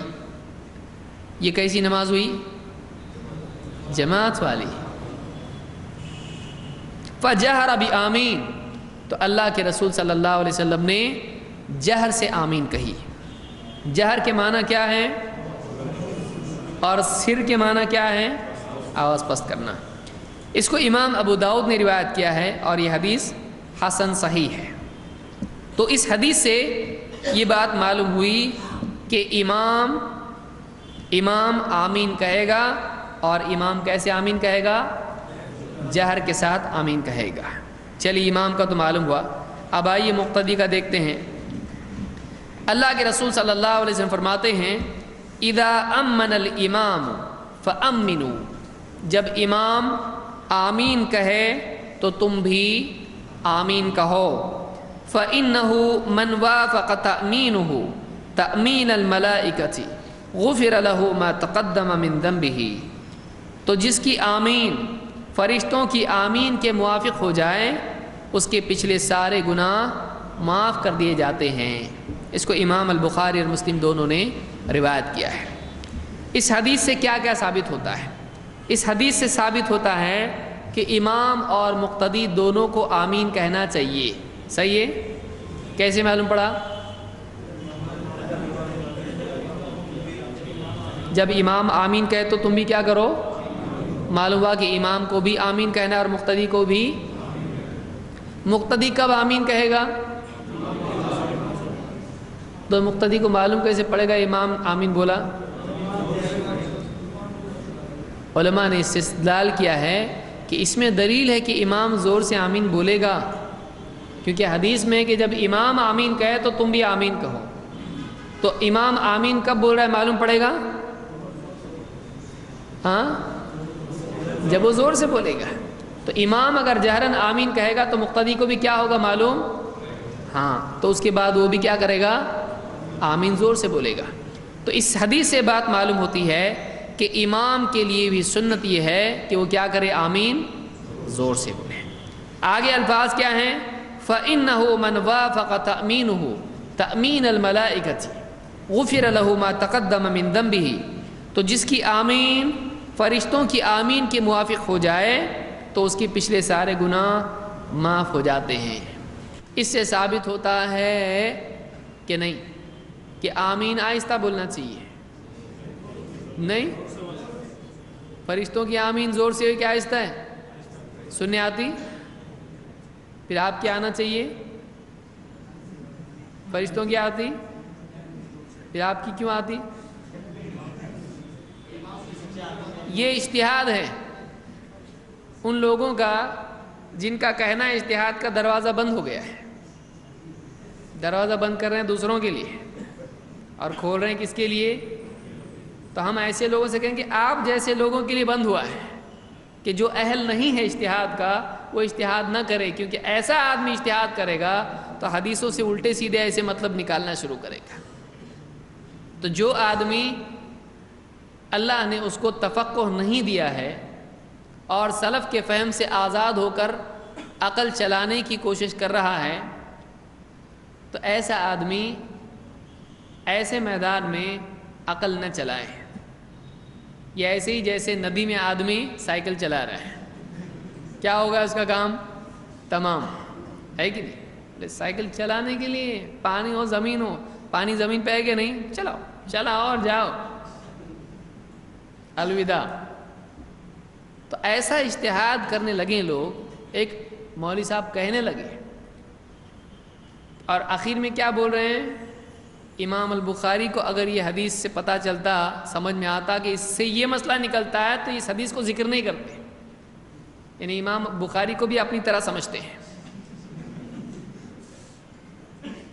یہ کیسی نماز ہوئی؟ جماعت والی۔ فجہر بآمین، تو اللہ کے رسول صلی اللہ علیہ وسلم نے جہر سے آمین کہی۔ جہر کے معنی کیا ہے اور سر کے معنی کیا ہے؟ آواز پست کرنا۔ اس کو امام ابو داؤد نے روایت کیا ہے اور یہ حدیث حسن صحیح ہے۔ تو اس حدیث سے یہ بات معلوم ہوئی کہ امام آمین کہے گا، اور امام کیسے آمین کہے گا؟ جہر کے ساتھ آمین کہے گا۔ چلیے امام کا تو معلوم ہوا، اب آئیے مقتدی کا دیکھتے ہیں۔ اللہ کے رسول صلی اللہ علیہ وسلم فرماتے ہیں اذا امن الامام فامنوا، جب امام آمین کہے تو تم بھی آمین کہو۔ فإنه من وافق تأمینه تأمین الملائکة غفر له ما تقدم من ذنبه، تو جس کی آمین فرشتوں کی آمین کے موافق ہو جائے اس کے پچھلے سارے گناہ معاف کر دیے جاتے ہیں۔ اس کو امام البخاری اور مسلم دونوں نے روایت کیا ہے۔ اس حدیث سے کیا کیا ثابت ہوتا ہے؟ اس حدیث سے ثابت ہوتا ہے کہ امام اور مقتدی دونوں کو آمین کہنا چاہیے۔ صحیح ہے؟ کیسے معلوم پڑا؟ جب امام آمین کہے تو تم بھی کیا کرو؟ معلوم ہوا کہ امام کو بھی آمین کہنا ہے اور مقتدی کو بھی۔ مقتدی کب آمین کہے گا؟ تو مقتدی کو معلوم کیسے پڑے گا امام آمین بولا؟ علماء نے استدلال کیا ہے کہ اس میں دلیل ہے کہ امام زور سے آمین بولے گا، کیونکہ حدیث میں کہ جب امام آمین کہے تو تم بھی آمین کہو۔ تو امام آمین کب بول رہا ہے معلوم پڑے گا؟ ہاں، جب وہ زور سے بولے گا۔ تو امام اگر جہرن آمین کہے گا تو مقتدی کو بھی کیا ہوگا معلوم؟ ہاں، تو اس کے بعد وہ بھی کیا کرے گا؟ آمین زور سے بولے گا۔ تو اس حدیث سے بات معلوم ہوتی ہے کہ امام کے لیے بھی سنت یہ ہے کہ وہ کیا کرے؟ آمین زور سے بولے۔ آگے الفاظ کیا ہیں؟ فَإِنَّهُ مَنْ وَافَقَ تَأْمِينُهُ تَأْمِينَ الْمَلَائِكَةِ غُفِرَ لَهُ مَا تَقَدَّمَ مِنْ ذَنْبِهِ، تو جس کی آمین فرشتوں کی آمین کے موافق ہو جائے تو اس کے پچھلے سارے گناہ معاف ہو جاتے ہیں۔ اس سے ثابت ہوتا ہے کہ نہیں کہ آمین آہستہ بولنا چاہیے؟ نہیں، فرشتوں کی آمین زور سے کیا آہستہ ہے؟ سننے آتی؟ پھر آپ کیا آنا چاہیے؟ فرشتوں کی آتی؟ پھر آپ کی کیوں آتی؟ یہ اجتہاد ہے ان لوگوں کا جن کا کہنا ہے اجتہاد کا دروازہ بند ہو گیا ہے. دروازہ بند کر رہے ہیں دوسروں کے لیے اور کھول رہے ہیں کس کے لیے؟ تو ہم ایسے لوگوں سے کہیں کہ آپ جیسے لوگوں کے لیے بند ہوا ہے کہ جو اہل نہیں ہے اجتہاد کا وہ اجتہاد نہ کرے، کیونکہ ایسا آدمی اجتہاد کرے گا تو حدیثوں سے الٹے سیدھے ایسے مطلب نکالنا شروع کرے گا. تو جو آدمی اللہ نے اس کو تفقہ نہیں دیا ہے اور سلف کے فہم سے آزاد ہو کر عقل چلانے کی کوشش کر رہا ہے، تو ایسا آدمی ایسے میدان میں عقل نہ چلائے. یہ ایسے ہی جیسے ندی میں آدمی سائیکل چلا رہا ہے، کیا ہوگا اس کا کام؟ تمام ہے کہ نہیں؟ سائیکل چلانے کے لیے پانی ہو زمین ہو، پانی زمین پہ ہے کہ نہیں؟ چلاؤ چلاؤ اور جاؤ، الوداع. تو ایسا اجتہاد کرنے لگے لوگ. ایک مولوی صاحب کہنے لگے اور آخر میں کیا بول رہے ہیں؟ امام البخاری کو اگر یہ حدیث سے پتہ چلتا، سمجھ میں آتا کہ اس سے یہ مسئلہ نکلتا ہے تو اس حدیث کو ذکر نہیں کرتے. یعنی امام بخاری کو بھی اپنی طرح سمجھتے ہیں.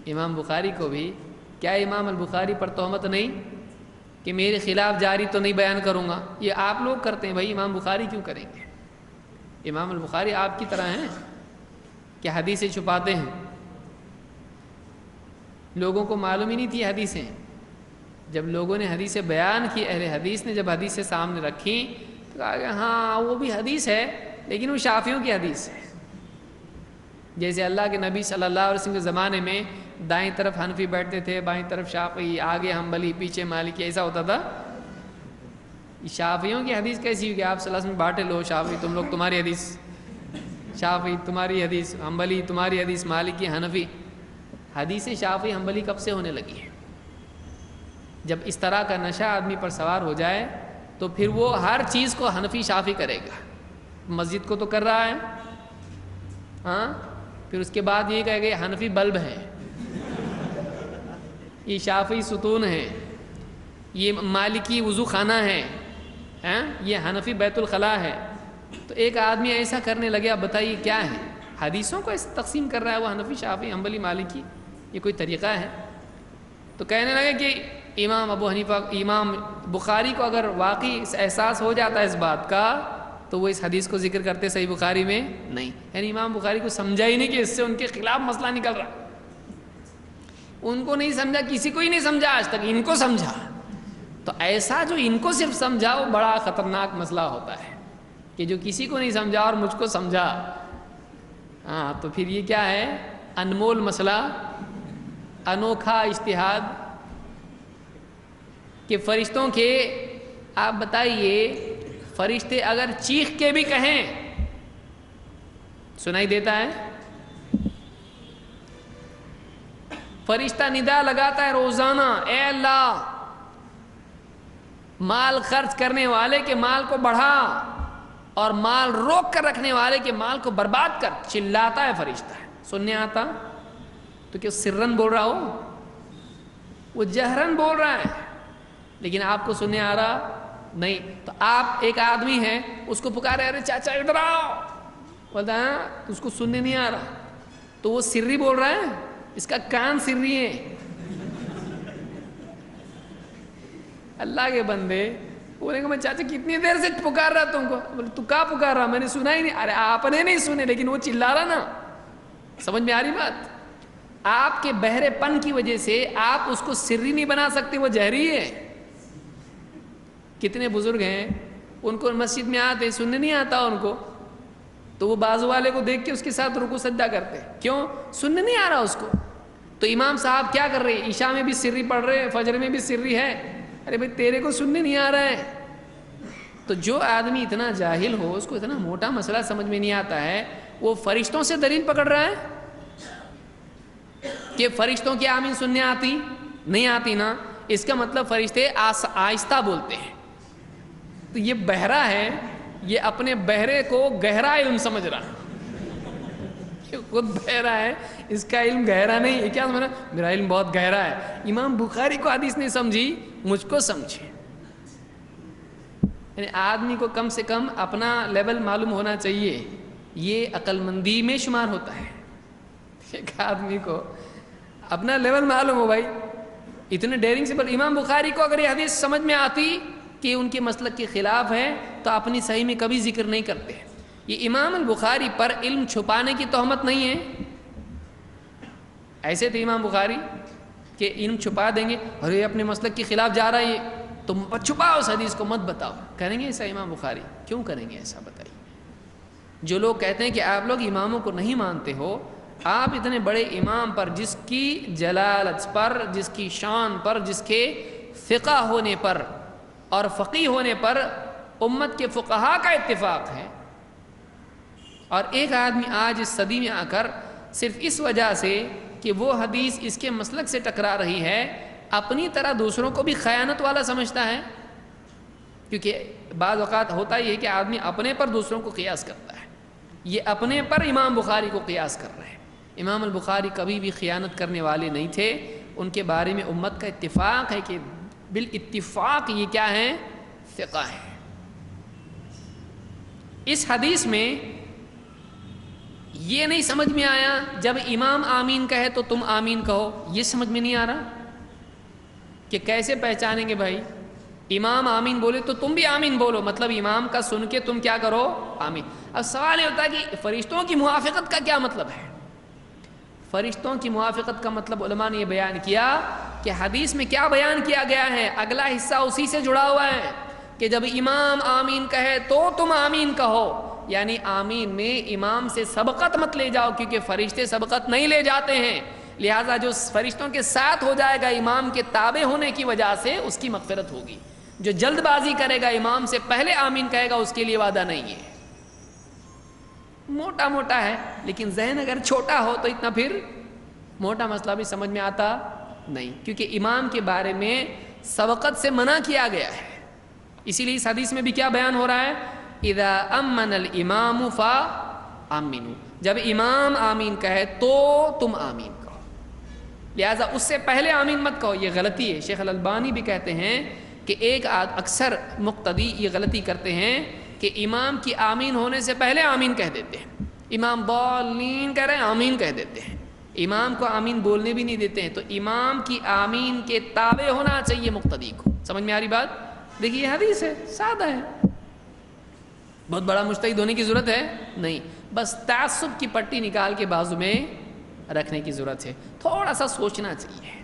امام بخاری کو بھی کیا امام البخاری پر تہمت نہیں کہ میرے خلاف جاری تو نہیں بیان کروں گا؟ یہ آپ لوگ کرتے ہیں بھائی، امام بخاری کیوں کریں گے؟ امام البخاری آپ کی طرح ہیں کہ حدیثیں چھپاتے ہیں. لوگوں کو معلوم ہی نہیں تھی حدیثیں. جب لوگوں نے حدیثیں بیان کی، اہل حدیث نے جب حدیثیں سامنے رکھیں تو کہا کہ ہاں وہ بھی حدیث ہے لیکن وہ شافعیوں کی حدیث ہے. جیسے اللہ کے نبی صلی اللہ علیہ وسلم کے زمانے میں دائیں طرف حنفی بیٹھتے تھے، بائیں طرف شافعی، آگے حنبلی، پیچھے مالکی، ایسا ہوتا تھا. شافعیوں کی حدیث کیسی ہوگی؟ آپ صلی اللہ علیہ وسلم بانٹے لو، شافعی تم لوگ تمہاری حدیث، شافعی تمہاری حدیث، حنبلی تمہاری حدیث، مالکی، حنفی. حدیث شافعی حنبلی کب سے ہونے لگی ہے؟ جب اس طرح کا نشہ آدمی پر سوار ہو جائے تو پھر وہ ہر چیز کو حنفی شافعی کرے گا. مسجد کو تو کر رہا ہے، ہاں، پھر اس کے بعد یہ کہے گا یہ حنفی بلب ہے، یہ شافعی ستون ہے، یہ مالکی وضو خانہ ہے، یہ حنفی بیت الخلاء ہے. تو ایک آدمی ایسا کرنے لگے، اب بتائیے کیا ہے؟ حدیثوں کو ایسا تقسیم کر رہا ہے وہ حنفی، شافعی، حنبلی، مالکی. یہ کوئی طریقہ ہے؟ تو کہنے لگے کہ امام ابو حنیفہ، امام بخاری کو اگر واقعی احساس ہو جاتا ہے اس بات کا تو وہ اس حدیث کو ذکر کرتے صحیح بخاری میں نہیں. یعنی امام بخاری کو سمجھا ہی نہیں کہ اس سے ان کے خلاف مسئلہ نکل رہا. ان کو نہیں سمجھا، کسی کو ہی نہیں سمجھا آج تک، ان کو سمجھا. تو ایسا جو ان کو صرف سمجھا وہ بڑا خطرناک مسئلہ ہوتا ہے کہ جو کسی کو نہیں سمجھا اور مجھ کو سمجھا. ہاں، تو پھر یہ کیا ہے؟ انمول مسئلہ، انوکھا اجتہاد کہ فرشتوں کے، آپ بتائیے فرشتے اگر چیخ کے بھی کہیں سنائی دیتا ہے؟ فرشتہ ندا لگاتا ہے روزانہ، اے اللہ مال خرچ کرنے والے کے مال کو بڑھا اور مال روک کر رکھنے والے کے مال کو برباد کر. چلاتا ہے فرشتہ. سننے آتا تو کیا سرن بول رہا ہو؟ وہ جہرن بول رہا ہے، لیکن آپ کو سننے آ رہا نہیں. تو آپ ایک آدمی ہے، اس کو پکارے، ارے چاچا ادھر آؤ، بولتا ہے اس کو سننے نہیں آ رہا، تو وہ سری بول رہا ہے، اس کا کان سری ہے. اللہ کے بندے بولیں گے میں چاچا کتنی دیر سے پکار رہا تم کو. بولے تو کہاں پکار رہا؟ میں نے سنا ہی نہیں. ارے آپ نے نہیں سنے لیکن وہ چلا رہا نا. سمجھ میں آ رہی بات؟ آپ کے بہرے پن کی وجہ سے آپ اس کو سری نہیں بنا سکتے، وہ جہری ہے. کتنے بزرگ ہیں ان کو مسجد میں آتے سننے نہیں آتا ان کو، تو وہ بازو والے کو دیکھ کے اس کے ساتھ رکوع سجدہ کرتے. کیوں؟ سننے نہیں آ رہا اس کو. تو امام صاحب کیا کر رہے ہیں؟ عشاء میں بھی سری پڑھ رہے ہیں، فجر میں بھی سری ہے. ارے بھائی تیرے کو سننے نہیں آ رہا ہے. تو جو آدمی اتنا جاہل ہو، اس کو اتنا موٹا مسئلہ سمجھ میں نہیں آتا ہے، وہ فرشتوں سے دلیل پکڑ رہا ہے کہ فرشتوں کی آمین سننے آتی نہیں آتی نا. اس کا مطلب فرشتے آہستہ بولتے ہیں. تو یہ بہرا ہے، یہ اپنے بہرے کو گہرا علم سمجھ رہا ہے. یہ خود بہرا ہے، اس کا علم گہرا نہیں ہے. کیا سمجھا؟ میرا علم بہت گہرا ہے. امام بخاری کو حدیث نہیں سمجھی، مجھ کو سمجھے. یعنی آدمی کو کم سے کم اپنا لیول معلوم ہونا چاہیے، یہ عقل مندی میں شمار ہوتا ہے. ایک آدمی کو اپنا لیول معلوم ہو. بھائی اتنے ڈیرنگ سے، پر امام بخاری کو اگر یہ حدیث سمجھ میں آتی کہ ان کے مسلک کے خلاف ہے تو اپنی صحیح میں کبھی ذکر نہیں کرتے. یہ امام البخاری پر علم چھپانے کی تہمت نہیں ہے. ایسے تھے امام بخاری کہ علم چھپا دیں گے، اور یہ اپنے مسلک کے خلاف جا رہا ہے، تم چھپاؤ اس حدیث کو، مت بتاؤ. کریں گے ایسا امام بخاری؟ کیوں کریں گے ایسا؟ بتائیے. جو لوگ کہتے ہیں کہ آپ لوگ اماموں کو نہیں مانتے ہو، آپ اتنے بڑے امام پر، جس کی جلالت پر، جس کی شان پر، جس کے فقہ ہونے پر اور فقیہ ہونے پر امت کے فقہاء کا اتفاق ہے، اور ایک آدمی آج اس صدی میں آ کر صرف اس وجہ سے کہ وہ حدیث اس کے مسلک سے ٹکرا رہی ہے، اپنی طرح دوسروں کو بھی خیانت والا سمجھتا ہے. کیونکہ بعض اوقات ہوتا یہ ہے کہ آدمی اپنے پر دوسروں کو قیاس کرتا ہے. یہ اپنے پر امام بخاری کو قیاس کر رہے ہیں. امام البخاری کبھی بھی خیانت کرنے والے نہیں تھے. ان کے بارے میں امت کا اتفاق ہے کہ بالاتفاق یہ کیا ہیں؟ ثقہ ہیں. اس حدیث میں یہ نہیں سمجھ میں آیا جب امام آمین کہے تو تم آمین کہو. یہ سمجھ میں نہیں آ رہا کہ کیسے پہچانیں گے بھائی؟ امام آمین بولے تو تم بھی آمین بولو، مطلب امام کا سن کے تم کیا کرو؟ آمین. اب سوال یہ ہوتا ہے کہ فرشتوں کی موافقت کا کیا مطلب ہے؟ فرشتوں کی موافقت کا مطلب علماء نے یہ بیان کیا کہ حدیث میں کیا بیان کیا گیا ہے، اگلا حصہ اسی سے جڑا ہوا ہے کہ جب امام آمین کہے تو تم آمین کہو. یعنی آمین میں امام سے سبقت مت لے جاؤ، کیونکہ فرشتے سبقت نہیں لے جاتے ہیں. لہٰذا جو فرشتوں کے ساتھ ہو جائے گا امام کے تابع ہونے کی وجہ سے، اس کی مغفرت ہوگی. جو جلد بازی کرے گا، امام سے پہلے آمین کہے گا، اس کے لیے وعدہ نہیں ہے. موٹا موٹا ہے، لیکن ذہن اگر چھوٹا ہو تو اتنا پھر موٹا مسئلہ بھی سمجھ میں آتا نہیں، کیونکہ امام کے بارے میں سبقت سے منع کیا گیا ہے. اسی لیے اس حدیث میں بھی کیا بیان ہو رہا ہے؟ اذا امن الامام فآمنوا، جب امام آمین کہے تو تم آمین کہو. لہذا اس سے پہلے آمین مت کہو. یہ غلطی ہے. شیخ الالبانی بھی کہتے ہیں کہ اکثر مقتدی یہ غلطی کرتے ہیں کہ امام کی آمین ہونے سے پہلے آمین کہہ دیتے ہیں. امام ضالین کہہ رہے ہیں، آمین کہہ دیتے ہیں. امام کو آمین بولنے بھی نہیں دیتے ہیں. تو امام کی آمین کے تابع ہونا چاہیے مقتدی کو. سمجھ میں آ رہی بات؟ دیکھیے یہ حدیث ہے، سادہ ہے، بہت بڑا مجتہد ہونے کی ضرورت ہے نہیں. بس تعصب کی پٹی نکال کے بازو میں رکھنے کی ضرورت ہے. تھوڑا سا سوچنا چاہیے.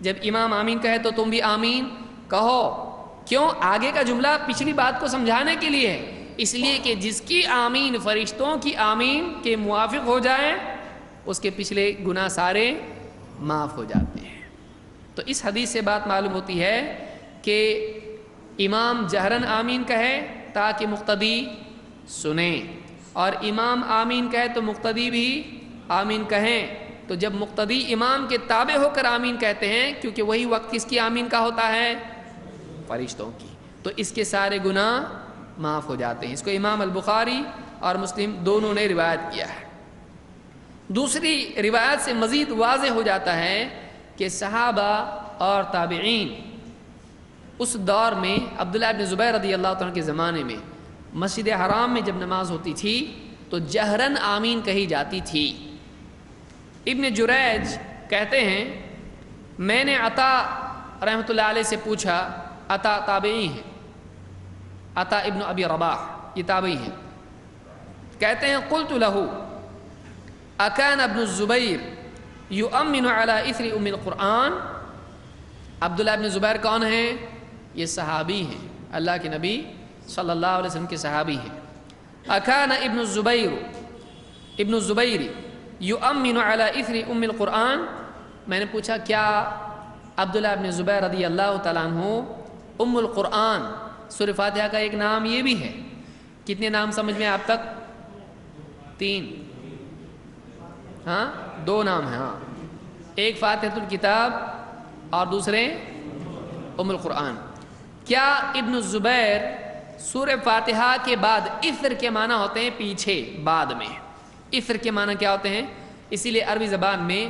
جب امام آمین کہے تو تم بھی آمین کہو. کیوں؟ آگے کا جملہ پچھلی بات کو سمجھانے کے لیے ہے. اس لیے کہ جس کی آمین فرشتوں کی آمین کے موافق ہو جائے، اس کے پچھلے گناہ سارے معاف ہو جاتے ہیں. تو اس حدیث سے بات معلوم ہوتی ہے کہ امام جہرن آمین کہے تاکہ مقتدی سنیں، اور امام آمین کہے تو مقتدی بھی آمین کہیں. تو جب مقتدی امام کے تابع ہو کر آمین کہتے ہیں، کیونکہ وہی وقت کس کی آمین کا ہوتا ہے؟ فرشتوں کی، تو اس کے سارے گناہ معاف ہو جاتے ہیں. اس کو امام البخاری اور مسلم دونوں نے روایت کیا ہے. دوسری روایت سے مزید واضح ہو جاتا ہے کہ صحابہ اور تابعین اس دور میں، عبداللہ ابن زبیر رضی اللہ عنہ کے زمانے میں، مسجد حرام میں جب نماز ہوتی تھی تو جہرن آمین کہی جاتی تھی. ابن جریج کہتے ہیں میں نے عطا رحمۃ اللہ علیہ سے پوچھا، عطا تابعی ہیں، عطا ابن ابی رباح یہ تابعی ہیں. کہتے ہیں قلت له اکان ابن الزبیر یؤمن علی اثر ام القرآن. عبداللہ ابن زبیر کون ہیں؟ یہ صحابی ہیں، اللہ کے نبی صلی اللہ علیہ وسلم کے صحابی ہیں. اکان ابن الزبیر یؤمن علی اثر ام القرآن. میں نے پوچھا کیا عبداللہ ابن زبیر رضی اللہ تعالیٰ عنہ ام القرآن سورہ فاتحہ کا ایک نام یہ بھی ہے؟ کتنے نام سمجھ میں آپ تک؟ 3. ہاں 2 نام ہیں. ہاں ایک فاتحۃ الکتاب اور دوسرے ام القرآن. کیا ابن الزبیر سورہ فاتحہ کے بعد اثر کے معنی ہوتے ہیں پیچھے بعد میں، اثر کے معنی کیا ہوتے ہیں؟ اسی لیے عربی زبان میں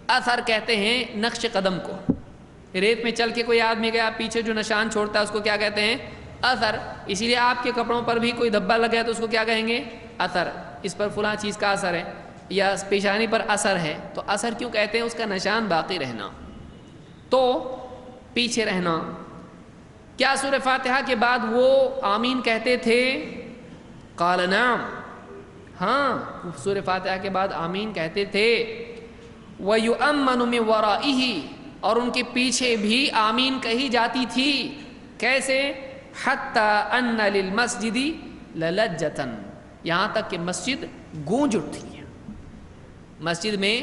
اثر کہتے ہیں نقش قدم کو. ریت میں چل کے کوئی آدمی گیا پیچھے جو نشان چھوڑتا ہے اس کو کیا کہتے ہیں؟ اثر. اسی لیے آپ کے کپڑوں پر بھی کوئی دھبا لگا ہے تو اس کو کیا کہیں گے؟ اثر. اس پر فلاں چیز کا اثر ہے یا پیشانی پر اثر ہے. تو اثر کیوں کہتے ہیں؟ اس کا نشان باقی رہنا، تو پیچھے رہنا. کیا سورہ فاتحہ کے بعد وہ آمین کہتے تھے؟ قال نعم، ہاں سورہ فاتحہ کے بعد آمین کہتے تھے. وَيُؤَمَّنُ مِن وَرَائِهِ، اور ان کے پیچھے بھی آمین کہی جاتی تھی. کیسے؟ حَتَّى أَنَّ لِلْمَسْجِدِ لَلَجَّةً، یہاں تک کہ مسجد گونج اٹھتی ہے. مسجد میں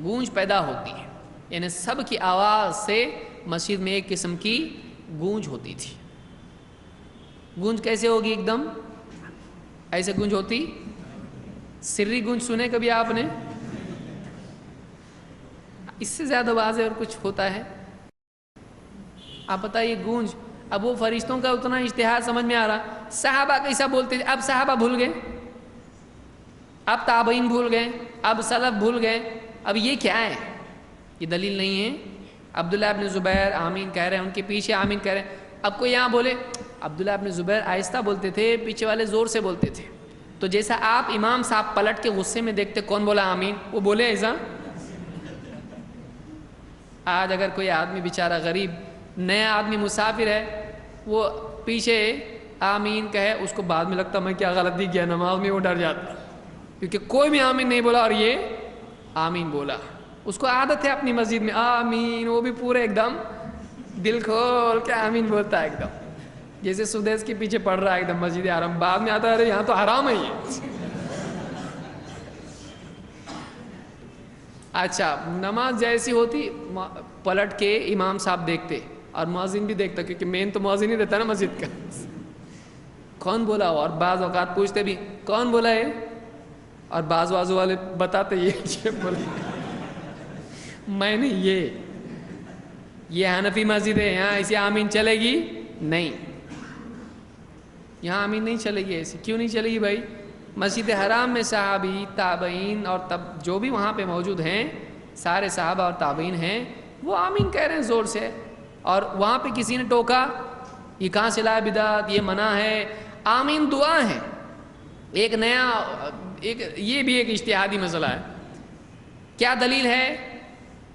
گونج پیدا ہوتی ہے، یعنی سب کی آواز سے مسجد میں ایک قسم کی گونج ہوتی تھی. گونج کیسے ہوگی؟ ایک دم ایسے گونج ہوتی. سری گونج سنے کبھی آپ نے؟ اس سے زیادہ واضح اور کچھ ہوتا ہے؟ آپ بتائیے گونج. اب وہ فرشتوں کا اتنا اجتہاد سمجھ میں آ رہا. صحابہ کیسا بولتے تھے؟ اب صحابہ بھول گئے، اب تابعین بھول گئے، اب سلف بھول گئے. اب یہ کیا ہے؟ یہ دلیل نہیں ہے. عبداللہ ابن زبیر آمین کہہ رہے ہیں، ان کے پیچھے آمین کہہ رہے ہیں. اب کوئی یہاں بولے عبداللہ ابن زبیر آہستہ بولتے تھے، پیچھے والے زور سے بولتے تھے. تو جیسا آپ امام صاحب پلٹ کے غصے میں دیکھتے کون بولا آمین، وہ بولے ایسا. آج اگر کوئی آدمی بیچارہ غریب نیا آدمی مسافر ہے، وہ پیچھے آمین کہے، اس کو بعد میں لگتا میں کیا غلطی کیا نماز میں، وہ ڈر جاتا کیونکہ کوئی بھی آمین نہیں بولا اور یہ آمین بولا. اس کو عادت ہے اپنی مسجد میں آمین، وہ بھی پورے ایک دم دل کھول کے آمین بولتا ہے، ایک دم جیسے سدیس کے پیچھے پڑ رہا ہے ایک دم مسجد حرام. بعد میں آتا ہے ارے یہاں تو حرام ہے یہ. اچھا نماز جیسی ہوتی پلٹ کے امام صاحب دیکھتے اور مؤذن بھی دیکھتا، کیونکہ مین تو مؤذن ہی رہتا ہے نا مسجد کا. کون بولا ہو؟ اور بعض اوقات پوچھتے بھی کون بولا ہے، اور بعض وازو والے بتاتے یہ بولے میں نے یہ حنفی مسجد ہے، یہاں ایسی آمین چلے گی نہیں، یہاں آمین نہیں چلے گی. ایسی کیوں نہیں چلے گی بھائی؟ مسجد حرام میں صحابی تابعین اور تب جو بھی وہاں پہ موجود ہیں سارے صحابہ اور تابعین ہیں، وہ آمین کہہ رہے ہیں زور سے. اور وہاں پہ کسی نے ٹوکا یہ کہاں سے لایا بدعت، یہ منع ہے. آمین دعا ہے. ایک نیا یہ بھی ایک اجتہادی مسئلہ ہے. کیا دلیل ہے؟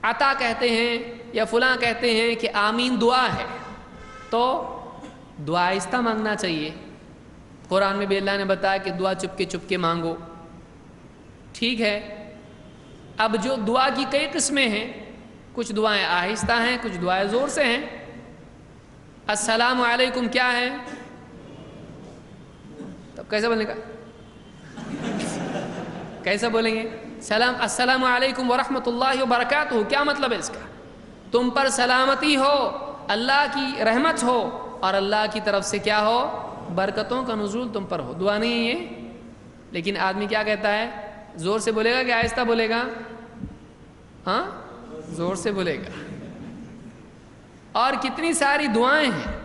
عطا کہتے ہیں یا فلاں کہتے ہیں کہ آمین دعا ہے، تو دعا آہستہ مانگنا چاہیے. قرآن میں بھی اللہ نے بتایا کہ دعا چپ کے مانگو. ٹھیک ہے. اب جو دعا کی کئی قسمیں ہیں، کچھ دعائیں آہستہ ہیں، کچھ دعائیں زور سے ہیں. السلام علیکم کیا ہے؟ تب کیسا بولنے کا؟ کیسا بولیں گے؟ السلام علیکم ورحمۃ اللہ وبرکاتہ. کیا مطلب ہے اس کا؟ تم پر سلامتی ہو، اللہ کی رحمت ہو اور اللہ کی طرف سے کیا ہو؟ برکتوں کا نزول تم پر ہو. دعا نہیں ہے یہ. لیکن آدمی کیا کہتا ہے؟ زور سے بولے گا کہ آہستہ بولے گا؟ ہاں زور سے بولے گا. اور کتنی ساری دعائیں ہیں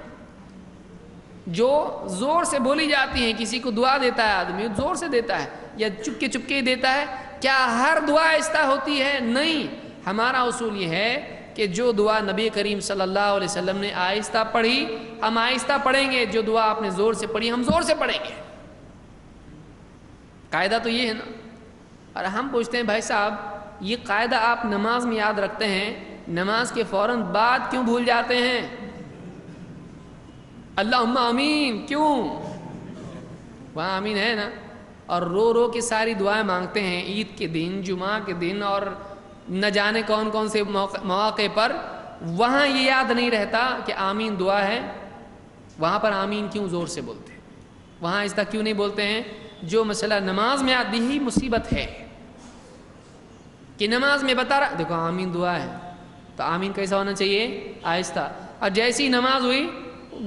جو زور سے بولی جاتی ہیں. کسی کو دعا دیتا ہے آدمی زور سے دیتا ہے یا چپکے ہی دیتا ہے. کیا ہر دعا آہستہ ہوتی ہے؟ نہیں. ہمارا اصول یہ ہے کہ جو دعا نبی کریم صلی اللہ علیہ وسلم نے آہستہ پڑھی ہم آہستہ پڑھیں گے، جو دعا آپ نے زور سے پڑھی ہم زور سے پڑھیں گے. قاعدہ تو یہ ہے نا. اور ہم پوچھتے ہیں بھائی صاحب یہ قاعدہ آپ نماز میں یاد رکھتے ہیں، نماز کے فوراً بعد کیوں بھول جاتے ہیں؟ اللہم آمین کیوں؟ وہاں آمین ہے نا. اور رو رو کے ساری دعائیں مانگتے ہیں عید کے دن، جمعہ کے دن اور نہ جانے کون کون سے مواقع پر. وہاں یہ یاد نہیں رہتا کہ آمین دعا ہے. وہاں پر آمین کیوں زور سے بولتے ہیں؟ وہاں آہستہ کیوں نہیں بولتے ہیں؟ جو مسئلہ نماز میں آتی ہی مصیبت ہے کہ نماز میں بتا رہا دیکھو آمین دعا ہے، تو آمین کیسا ہونا چاہیے؟ آہستہ. اور جیسی نماز ہوئی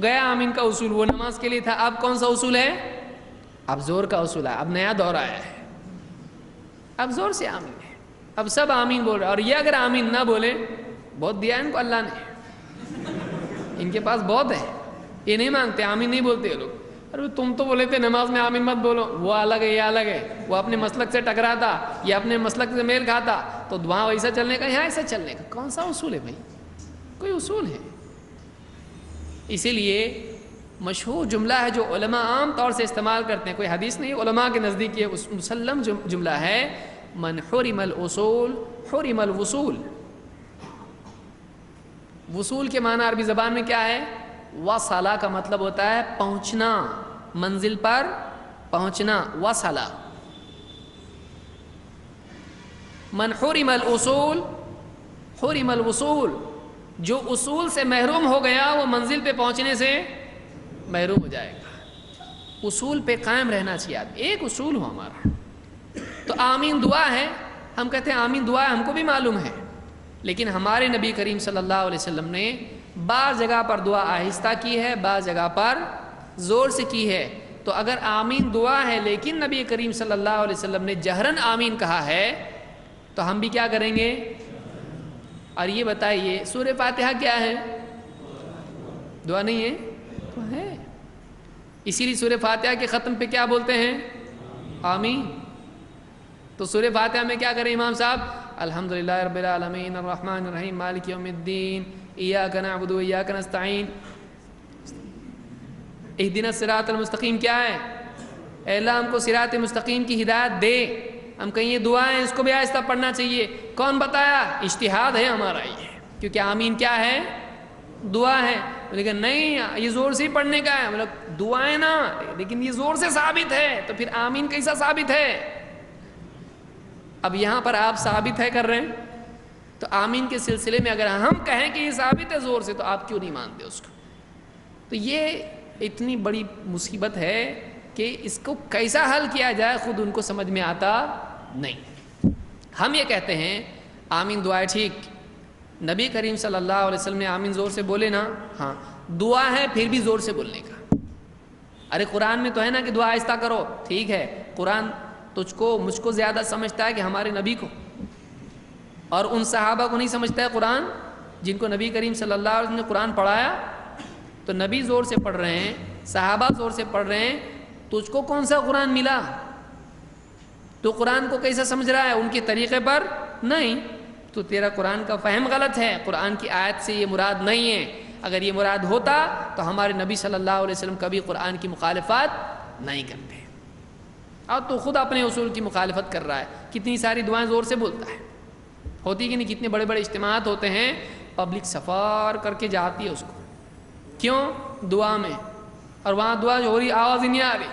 گیا آمین کا اصول، وہ نماز کے لیے تھا. اب کون سا اصول ہے؟ اب زور کا اصول ہے. اب نیا دور آیا ہے، اب زور سے آمین ہے. اب سب آمین بول رہے ہیں. اور یہ اگر آمین نہ بولے، بہت دیا ان کو اللہ نے، ان کے پاس بہت ہے، یہ نہیں مانگتے آمین نہیں بولتے یہ لوگ. ارے تم تو بولے تھے نماز میں آمین مت بولو، وہ الگ ہے یہ الگ ہے، وہ اپنے مسلک سے ٹکراتا، یہ اپنے مسلک سے میل کھاتا، تو وہاں ویسا چلنے کا یہاں ایسا چلنے کا کون سا اصول ہے بھائی؟ کوئی اصول ہے؟ اسی لیے مشہور جملہ ہے جو علماء عام طور سے استعمال کرتے ہیں، کوئی حدیث نہیں، علماء کے نزدیک یہ مسلم جملہ ہے، من حرم الاصول حرم الوصول۔ وصول کے معنی عربی زبان میں کیا ہے؟ وصلہ کا مطلب ہوتا ہے پہنچنا، منزل پر پہنچنا، وصلہ۔ من حرم الاصول حرم الوصول، جو اصول سے محروم ہو گیا وہ منزل پہ پہنچنے سے محروم ہو جائے گا۔ اصول پہ قائم رہنا چاہیے آدمی، ایک اصول ہو ہمارا۔ تو آمین دعا ہے، ہم کہتے ہیں آمین دعا ہے، ہم کو بھی معلوم ہے، لیکن ہمارے نبی کریم صلی اللہ علیہ وسلم نے بعض جگہ پر دعا آہستہ کی ہے، بعض جگہ پر زور سے کی ہے۔ تو اگر آمین دعا ہے لیکن نبی کریم صلی اللہ علیہ وسلم نے جہرن آمین کہا ہے تو ہم بھی کیا کریں گے؟ اور یہ بتائیے سورہ فاتحہ کیا ہے؟ دعا نہیں ہے؟ تو ہے۔ اسی لیے سورہ فاتحہ کے ختم پہ کیا بولتے ہیں؟ آمین۔ تو سورہ فاتحہ میں کیا کریں امام صاحب؟ الحمدللہ رب العالمین الرحمن الرحیم مالک یوم الدین ایاک نعبد و ایاک نستعین اہدنا الصراط المستقیم کیا ہے؟ اے اللہ ہم کو صراط مستقیم کی ہدایت دے۔ ہم کہیں یہ دعا ہے، اس کو بھی آہستہ پڑھنا چاہیے۔ کون بتایا؟ اجتہاد ہے ہمارا یہ، کیونکہ آمین کیا ہے؟ دعا ہے۔ لیکن نہیں یہ زور سے ہی پڑھنے کا ہے، مطلب دعائیں نا، لیکن یہ زور سے ثابت ہے، تو پھر آمین کیسا ثابت ہے؟ اب یہاں پر آپ ثابت ہے کر رہے ہیں، تو آمین کے سلسلے میں اگر ہم کہیں کہ یہ ثابت ہے زور سے، تو آپ کیوں نہیں مانتے اس کو؟ تو یہ اتنی بڑی مصیبت ہے کہ اس کو کیسا حل کیا جائے خود ان کو سمجھ میں آتا نہیں۔ ہم یہ کہتے ہیں آمین دعا ہے، ٹھیک، نبی کریم صلی اللہ علیہ وسلم نے آمین زور سے بولے نا، ہاں دعا ہے پھر بھی زور سے بولنے کا۔ ارے قرآن میں تو ہے نا کہ دعا آہستہ کرو، ٹھیک ہے، قرآن تجھ کو مجھ کو زیادہ سمجھتا ہے کہ ہمارے نبی کو، اور ان صحابہ کو نہیں سمجھتا ہے قرآن جن کو نبی کریم صلی اللہ علیہ وسلم نے قرآن پڑھایا۔ تو نبی زور سے پڑھ رہے ہیں، صحابہ زور سے پڑھ رہے ہیں، تجھ کو کون سا قرآن ملا؟ تو قرآن کو کیسا سمجھ رہا ہے؟ ان کے طریقے پر نہیں، تو تیرا قرآن کا فہم غلط ہے، قرآن کی آیت سے یہ مراد نہیں ہے۔ اگر یہ مراد ہوتا تو ہمارے نبی صلی اللہ علیہ وسلم کبھی قرآن کی مخالفت نہیں کرتے۔ اور تو خود اپنے اصول کی مخالفت کر رہا ہے، کتنی ساری دعائیں زور سے بولتا ہے، ہوتی کہ نہیں؟ کتنے بڑے بڑے اجتماعات ہوتے ہیں، پبلک سفار کر کے جاتی ہے اس کو، کیوں؟ دعا میں، اور وہاں دعا جو ہو رہی آواز ہی نہیں آ رہی۔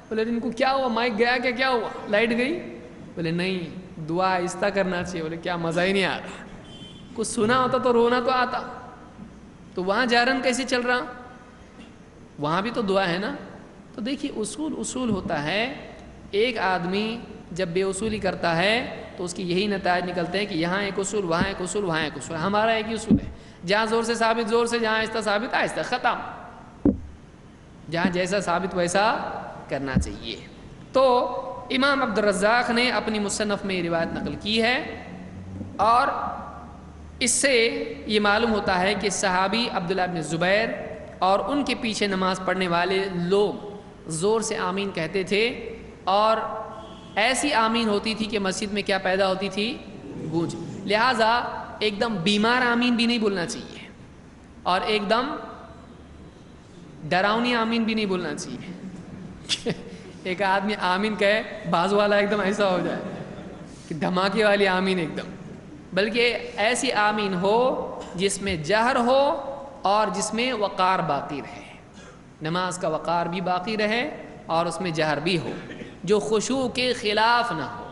بولے ان کو کیا ہوا؟ مائک گیا کہ کیا ہوا؟ لائٹ گئی؟ بولے نہیں دعا آہستہ کرنا چاہیے۔ بولے کیا مزہ ہی نہیں آ رہا، کچھ سنا ہوتا تو رونا تو آتا۔ تو وہاں جہرن کیسے چل رہا؟ وہاں بھی تو دعا ہے نا۔ تو دیکھیے اصول ہوتا ہے، ایک آدمی جب بے اصولی کرتا ہے تو اس کی یہی نتائج نکلتے ہیں کہ یہاں ایک اصول، وہاں ایک اصول، وہاں ایک اصول۔ ہمارا ایک ہی اصول ہے، جہاں زور سے ثابت زور سے، جہاں آہستہ ثابت آہستہ، ختم۔ جہاں جیسا ثابت ویسا کرنا چاہیے۔ تو امام عبد الرزاق نے اپنی مصنف میں یہ روایت نقل کی ہے، اور اس سے یہ معلوم ہوتا ہے کہ صحابی عبداللہ بن زبیر اور ان کے پیچھے نماز پڑھنے والے لوگ زور سے آمین کہتے تھے، اور ایسی آمین ہوتی تھی کہ مسجد میں کیا پیدا ہوتی تھی؟ گونج۔ لہٰذا ایک دم بیمار آمین بھی نہیں بولنا چاہیے، اور ایک دم ڈراؤنی آمین بھی نہیں بولنا چاہیے۔ ایک آدمی آمین کہے بازو والا ایک دم ایسا ہو جائے کہ دھماکے والی آمین ایک دم، بلکہ ایسی آمین ہو جس میں جہر ہو اور جس میں وقار باقی رہے، نماز کا وقار بھی باقی رہے اور اس میں جہر بھی ہو، جو خشوع کے خلاف نہ ہو،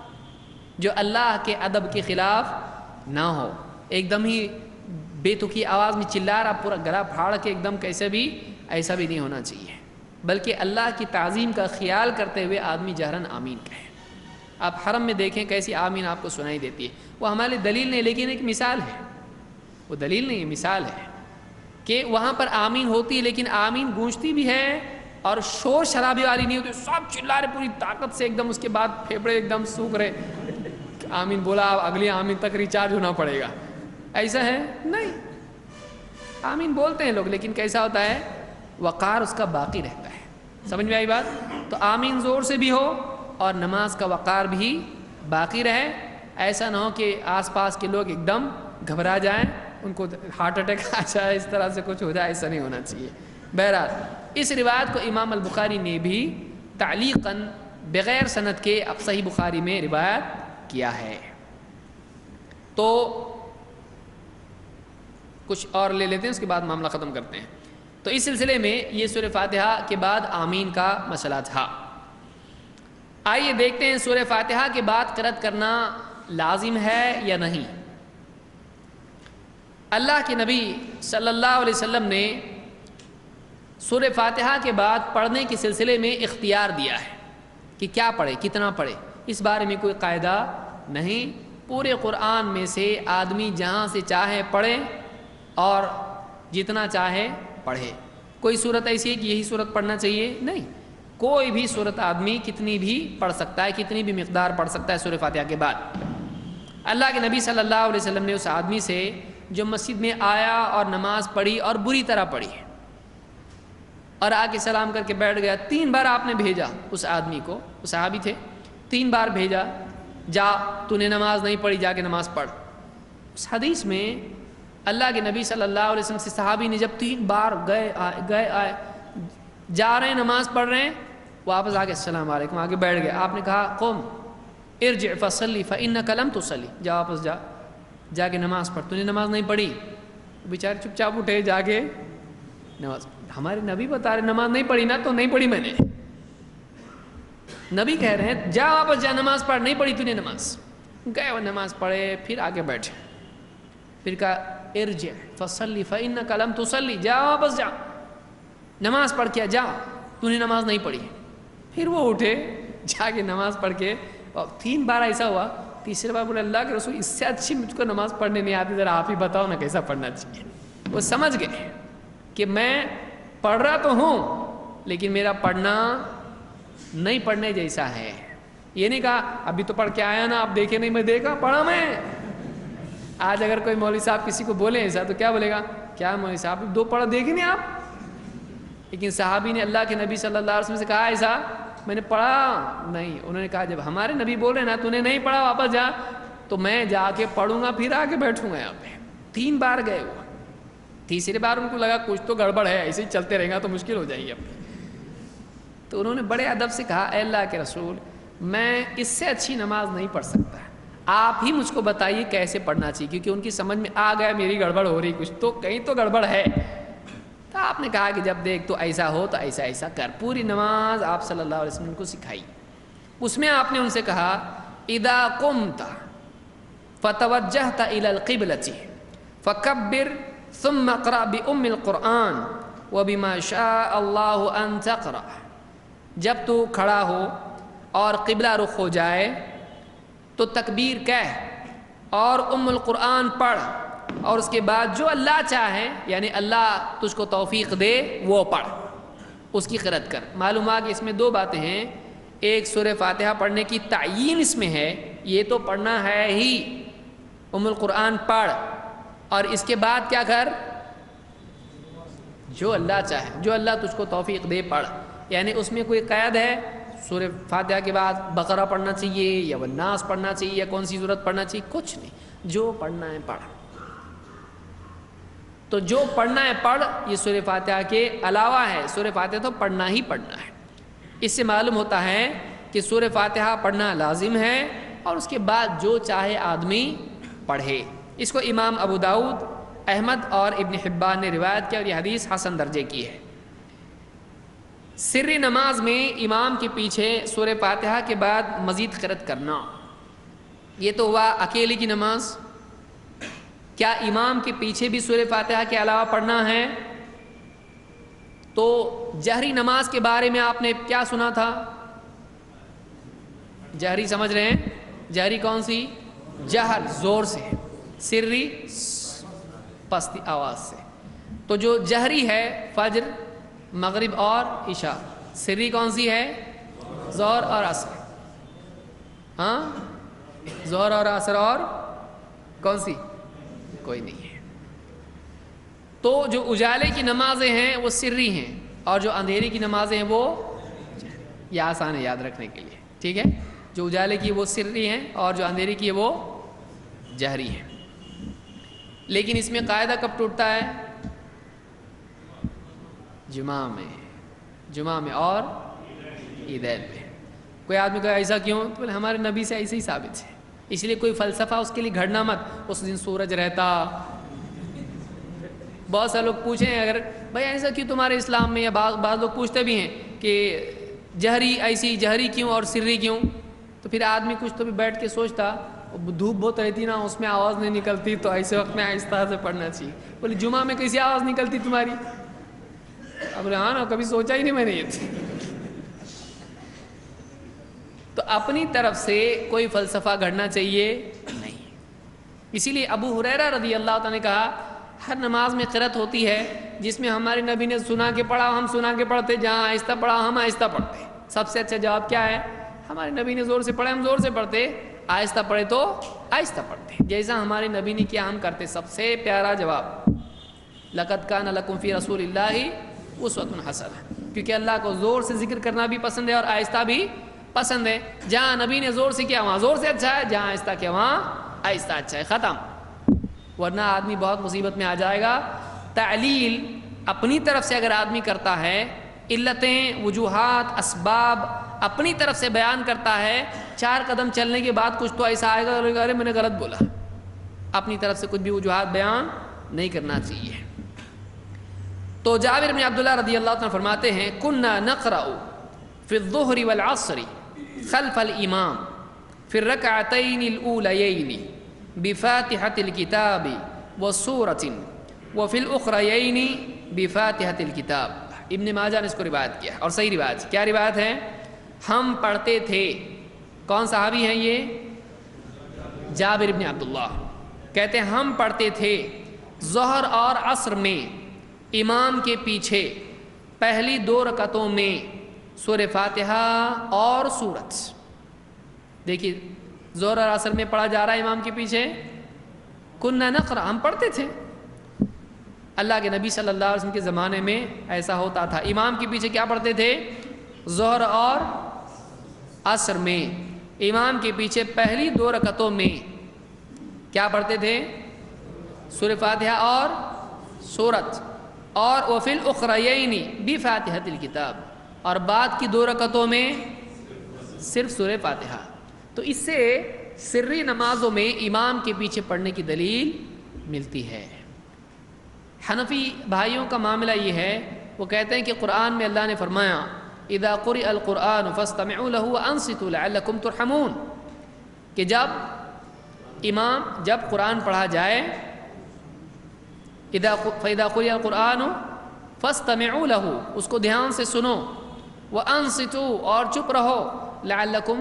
جو اللہ کے ادب کے خلاف نہ ہو۔ ایک دم ہی بے تکی آواز میں چلا رہا، پورا گلا پھاڑ کے ایک دم کیسے بھی، ایسا بھی نہیں ہونا چاہیے، بلکہ اللہ کی تعظیم کا خیال کرتے ہوئے آدمی جہرن آمین کہے۔ آپ حرم میں دیکھیں کیسی آمین آپ کو سنائی دیتی ہے۔ وہ ہمارے دلیل نہیں، لیکن ایک مثال ہے، وہ دلیل نہیں ہے، مثال ہے کہ وہاں پر آمین ہوتی ہے، لیکن آمین گونجتی بھی ہے اور شور شرابے والی نہیں ہوتی، سب چلا رہے پوری طاقت سے، ایک دم اس کے بعد پھیپڑے ایک دم سوکھ رہے، آمین بولا اب اگلی آمین تک ریچارج ہونا پڑے گا، ایسا ہے نہیں۔ آمین بولتے ہیں لوگ، لیکن کیسا ہوتا ہے؟ وقار اس کا باقی رہتا ہے، سمجھ میں آئی بات؟ تو آمین زور سے بھی ہو اور نماز کا وقار بھی باقی رہے، ایسا نہ ہو کہ آس پاس کے لوگ ایک دم گھبرا جائیں، ان کو ہارٹ اٹیک آ جائے، اس طرح سے کچھ ہو جائے، ایسا نہیں ہونا چاہیے۔ بہرحال اس روایت کو امام البخاری نے بھی تعلیقاً بغیر سند کے صحیح بخاری میں روایت کیا ہے۔ تو کچھ اور لے لیتے ہیں، اس کے بعد معاملہ ختم کرتے ہیں۔ تو اس سلسلے میں یہ سورہ فاتحہ کے بعد آمین کا مسئلہ تھا۔ آئیے دیکھتے ہیں سورہ فاتحہ کے بعد قرأت کرنا لازم ہے یا نہیں۔ اللہ کے نبی صلی اللہ علیہ وسلم نے سورہ فاتحہ کے بعد پڑھنے کے سلسلے میں اختیار دیا ہے کہ کیا پڑھے، کتنا پڑھے۔ اس بارے میں کوئی قاعدہ نہیں، پورے قرآن میں سے آدمی جہاں سے چاہے پڑھے اور جتنا چاہے پڑھے۔ کوئی صورت ایسی ہے کہ یہی صورت پڑھنا چاہیے؟ نہیں، کوئی بھی صورت آدمی کتنی بھی پڑھ سکتا ہے، کتنی بھی مقدار پڑھ سکتا ہے سورہ فاتحہ کے بعد۔ اللہ کے نبی صلی اللہ علیہ وسلم نے اس آدمی سے جو مسجد میں آیا اور نماز پڑھی اور بری طرح پڑھی اور آ کے سلام کر کے بیٹھ گیا، 3 بار آپ نے بھیجا اس آدمی کو، وہ صحابی تھے، 3 بار بھیجا، جا تو نے نماز نہیں پڑھی، جا کے نماز پڑھ۔ اس حدیث میں اللہ کے نبی صلی اللہ علیہ وسلم سے صحابی نے جب 3 بار گئے آئے، جا رہے ہیں نماز پڑھ رہے ہیں، واپس آ کے السلام علیکم آگے بیٹھ گئے، آپ نے کہا قم ارجع فصلی فإنک لم تصلی، جا واپس جا کے نماز پڑھ، تو نے نماز نہیں پڑھی۔ بیچارے چپ چاپ اٹھے، جا کے نماز، ہمارے نبی بتا رہے نماز نہیں پڑھی نا، تو نہیں پڑھی میں نے۔ نبی کہہ رہے ہیں جا واپس جا نماز پڑھ، نہیں پڑھی تو نے نماز۔ گئے وہ نماز پڑھے، پھر آگے بیٹھے، پھر کہا ارجع فصلی فإنک لم تصلی، جا واپس جا نماز پڑھ کے جا، تو نے نماز نہیں پڑھی۔ پھر وہ اٹھے، جا کے نماز پڑھ کے، اور 3 بار ایسا ہوا، تیسرے بار بولے اللہ کے رسول اس سے اچھی مجھ کو نماز پڑھنے نہیں آتی، ذرا آپ ہی بتاؤ نا کیسا پڑھنا چاہیے۔ وہ سمجھ گئے کہ میں پڑھ رہا تو ہوں لیکن میرا پڑھنا نہیں پڑھنے جیسا ہے۔ یہ نہیں کہا ابھی تو پڑھ کے آیا نا، آپ دیکھے نہیں، میں دیکھا پڑھا میں۔ آج اگر کوئی مولوی صاحب کسی کو بولے ایسا تو کیا بولے گا، کیا مولوی صاحب 2 پڑھا دیکھے نہیں آپ؟ لیکن صحابی نے اللہ کے نبی صلی اللہ علیہ وسلم سے کہا ایسا میں نے پڑھا نہیں، انہوں نے کہا جب ہمارے نبی بول رہے نا تو نے نہیں پڑھا، واپس جا، تو میں جا کے پڑھوں گا، پھر آ کے بیٹھوں گا یہاں پہ۔ 3 بار گئے وہ، تیسری بار ان کو لگا کچھ تو گڑبڑ ہے، ایسے ہی چلتے رہے گا تو مشکل ہو جائے گی اب۔ تو انہوں نے بڑے ادب سے کہا اے اللہ کے رسول میں اس سے اچھی نماز نہیں پڑھ سکتا، آپ ہی مجھ کو بتائیے کیسے پڑھنا چاہیے، کیونکہ ان کی سمجھ میں آ گیا میری گڑبڑ ہو رہی، کچھ تو کہیں تو گڑبڑ ہے۔ تو آپ نے کہا کہ جب دیکھ تو ایسا ہو تو ایسا ایسا کر، پوری نماز آپ صلی اللہ علیہ وسلم کو سکھائی۔ اس میں آپ نے ان سے کہا اذا قمت فتوجہت الی القبلۃ فکبر ثم اقرأ بأم القرآن وبما شاء اللہ ان تقرأ، جب تو کھڑا ہو اور قبلہ رخ ہو جائے تو تکبیر کہہ اور ام القرآن پڑھ، اور اس کے بعد جو اللہ چاہے یعنی اللہ تجھ کو توفیق دے وہ پڑھ، اس کی قرأت کر۔ معلوم ہوا کہ اس میں 2 باتیں ہیں، ایک سورہ فاتحہ پڑھنے کی تعیین اس میں ہے، یہ تو پڑھنا ہے ہی، ام القرآن پڑھ، اور اس کے بعد کیا کر، جو اللہ چاہے، جو اللہ تجھ کو توفیق دے پڑھ۔ یعنی اس میں کوئی قید ہے سورہ فاتحہ کے بعد بقرہ پڑھنا چاہیے یا والناس پڑھنا چاہیے یا کون سی صورت پڑھنا چاہیے، کچھ نہیں، جو پڑھنا ہے پڑھ۔ تو جو پڑھنا ہے پڑھ، یہ سورہ فاتحہ کے علاوہ ہے، سورہ فاتحہ تو پڑھنا ہی پڑھنا ہے۔ اس سے معلوم ہوتا ہے کہ سورہ فاتحہ پڑھنا لازم ہے، اور اس کے بعد جو چاہے آدمی پڑھے۔ اس کو امام ابو داؤد، احمد اور ابن حبان نے روایت کیا، اور یہ حدیث حسن درجے کی ہے۔ سری نماز میں امام کے پیچھے سورہ فاتحہ کے بعد مزید قرأت کرنا، یہ تو ہوا اکیلے کی نماز۔ کیا امام کے پیچھے بھی سورہ فاتحہ کے علاوہ پڑھنا ہے؟ تو جہری نماز کے بارے میں آپ نے کیا سنا تھا؟ جہری سمجھ رہے ہیں؟ جہری کون سی؟ جہر زور سے، سری پستی آواز سے۔ تو جو جہری ہے فجر، مغرب اور عشاء، سری کون سی ہے؟ ظہر اور عصر۔ ہاں، ظہر اور عصر، اور کون سی؟ کوئی نہیں ہے۔ تو جو اجالے کی نمازیں ہیں وہ سری ہیں، اور جو اندھیری کی نمازیں ہیں وہ یہ آسان ہے یاد رکھنے کے لیے، ٹھیک ہے؟ جو اجالے کی وہ سری ہیں اور جو اندھیرے کی ہے وہ جہری ہے. لیکن اس میں قاعدہ کب ٹوٹتا ہے؟ جمعہ میں اور عیدین میں. کوئی آدمی کہا ایسا کیوں؟ تو بولے ہمارے نبی سے ایسے ہی ثابت ہے، اس لیے کوئی فلسفہ اس کے لیے گھڑنا مت. اس دن سورج رہتا. بہت سارے لوگ پوچھیں اگر بھائی ایسا کیوں تمہارے اسلام میں، یا بعض لوگ پوچھتے بھی ہیں کہ جہری ایسی جہری کیوں اور سری کیوں؟ تو پھر آدمی کچھ تو بھی بیٹھ کے سوچتا، دھوپ بہت رہتی نا، اس میں آواز نہیں نکلتی، تو ایسے وقت میں آہستہ سے پڑھنا چاہیے. بولے جمعہ میں کیسی آواز نکلتی تمہاری؟ اب بولے ہاں نا، کبھی سوچا ہی نہیں میں نے یہ. تو اپنی طرف سے کوئی فلسفہ گھڑنا چاہیے نہیں. اسی لیے ابو ہریرہ رضی اللہ تعالیٰ نے کہا ہر نماز میں قرأت ہوتی ہے جس میں ہمارے نبی نے سنا کے پڑھا ہم سنا کے پڑھتے، جہاں آہستہ پڑھا ہم آہستہ پڑھتے. سب سے اچھا جواب کیا ہے؟ ہمارے نبی نے زور سے پڑھے ہم زور سے پڑھتے، آہستہ پڑھے تو آہستہ پڑھتے. جیسا ہمارے نبی نے کیا ہم کرتے. سب سے پیارا جواب لَقَدْ كَانَ لَكُمْ فِي رَسُولِ اللَّهِ أُسْوَةٌ حَسَنَةٌ. کیونکہ اللہ کو زور سے ذکر کرنا بھی پسند ہے اور آہستہ بھی پسند ہے. جہاں نبی نے زور سے کیا وہاں زور سے اچھا ہے، جہاں آہستہ کیا وہاں آہستہ اچھا ہے. ختم. ورنہ آدمی بہت مصیبت میں آ جائے گا. تعلیل اپنی طرف سے اگر آدمی کرتا ہے، علتیں، وجوہات، اسباب اپنی طرف سے بیان کرتا ہے، 4 قدم چلنے کے بعد کچھ تو ایسا آئے گا ارے میں نے غلط بولا. اپنی طرف سے کچھ بھی وجوہات بیان نہیں کرنا چاہیے. تو جابر بن عبداللہ رضی اللہ عنہ فرماتے ہیں كنا نقرأ في الظهر والعصر خلف الامام في الركعتين الاوليين بفاتحة الكتاب وسورة وفي الاخريين بفاتحة الكتاب. ابن ماجہ نے اس کو روایت کیا اور صحیح روایت. کیا روایت ہے؟ ہم پڑھتے تھے. کون صحابی ہیں یہ؟ جابر بن عبداللہ کہتے ہیں ہم پڑھتے تھے ظہر اور عصر میں امام کے پیچھے پہلی 2 رکعتوں میں سورہ فاتحہ اور سورت. دیکھیے ظہر اور عصر میں پڑھا جا رہا ہے امام کے پیچھے. كنا نقرأ ہم پڑھتے تھے. اللہ کے نبی صلی اللہ علیہ وسلم کے زمانے میں ایسا ہوتا تھا. امام کے پیچھے کیا پڑھتے تھے؟ ظہر اور عصر میں امام کے پیچھے پہلی 2 رکعتوں میں کیا پڑھتے تھے؟ سورہ فاتحہ اور سورت. اور وفی الاخرین بفاتحۃ الکتاب، اور بعد کی 2 رکعتوں میں صرف سورہ فاتحہ. تو اس سے سری نمازوں میں امام کے پیچھے پڑھنے کی دلیل ملتی ہے. حنفی بھائیوں کا معاملہ یہ ہے، وہ کہتے ہیں کہ قرآن میں اللہ نے فرمایا اذا قرئ القرآن فاستمعوا له وانصتوا لعلکم ترحمون، کہ جب قرآن پڑھا جائے فَإِذَا قُرِئَ الْقُرْآنُ فَاسْتَمِعُوا لَهُ، اس کو دھیان سے سنو، وَأَنصِتُوا اور چپ رہو، لَعَلَّكُمْ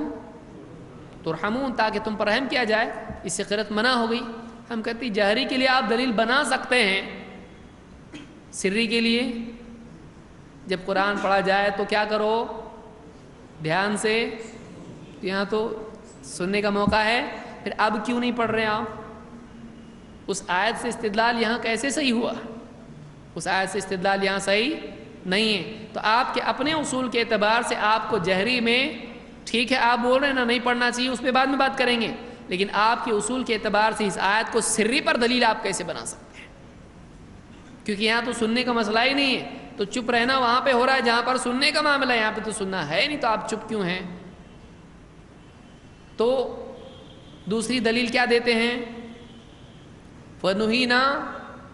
تُرْحَمُونَ تاکہ تم پر رحم کیا جائے. اس سے قرأت منع ہو گئی. ہم کہتے ہیں جہری کے لیے آپ دلیل بنا سکتے ہیں، سری کے لیے جب قرآن پڑھا جائے تو کیا کرو؟ دھیان سے. یہاں تو سننے کا موقع ہے، پھر اب کیوں نہیں پڑھ رہے آپ؟ اس آیت سے استدلال یہاں کیسے صحیح ہوا؟ اس آیت سے استدلال یہاں صحیح نہیں ہے. تو آپ کے اپنے اصول کے اعتبار سے آپ کو جہری میں ٹھیک ہے آپ بول رہے ہیں نا نہیں پڑھنا چاہیے، اس پہ بعد میں بات کریں گے، لیکن آپ کے اصول کے اعتبار سے اس آیت کو سری پر دلیل آپ کیسے بنا سکتے ہیں؟ کیونکہ یہاں تو سننے کا مسئلہ ہی نہیں ہے. تو چپ رہنا وہاں پہ ہو رہا ہے جہاں پر سننے کا معاملہ ہے، یہاں پہ تو سننا ہے نہیں، تو آپ چپ کیوں ہیں؟ تو دوسری دلیل کیا دیتے ہیں؟ فَنُهِينَا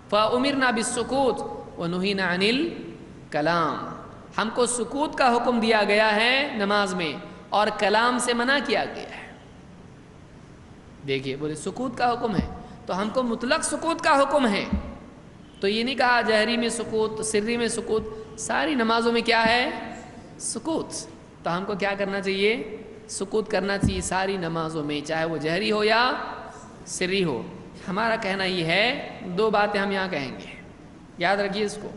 فَأُمِرْنَا بِالسُّكُوتِ وَنُهِينَا عَنِ الْكَلَامِ، ہم کو سکوت کا حکم دیا گیا ہے نماز میں اور کلام سے منع کیا گیا ہے. دیکھیے بولے سکوت کا حکم ہے تو ہم کو مطلق سکوت کا حکم ہے. تو یہ نہیں کہا جہری میں سکوت، سری میں سکوت، ساری نمازوں میں کیا ہے؟ سکوت. تو ہم کو کیا کرنا چاہیے؟ سکوت کرنا چاہیے ساری نمازوں میں، چاہے وہ جہری ہو یا سری ہو. ہمارا کہنا یہ ہے 2 باتیں ہم یہاں کہیں گے، یاد رکھیے اس کو.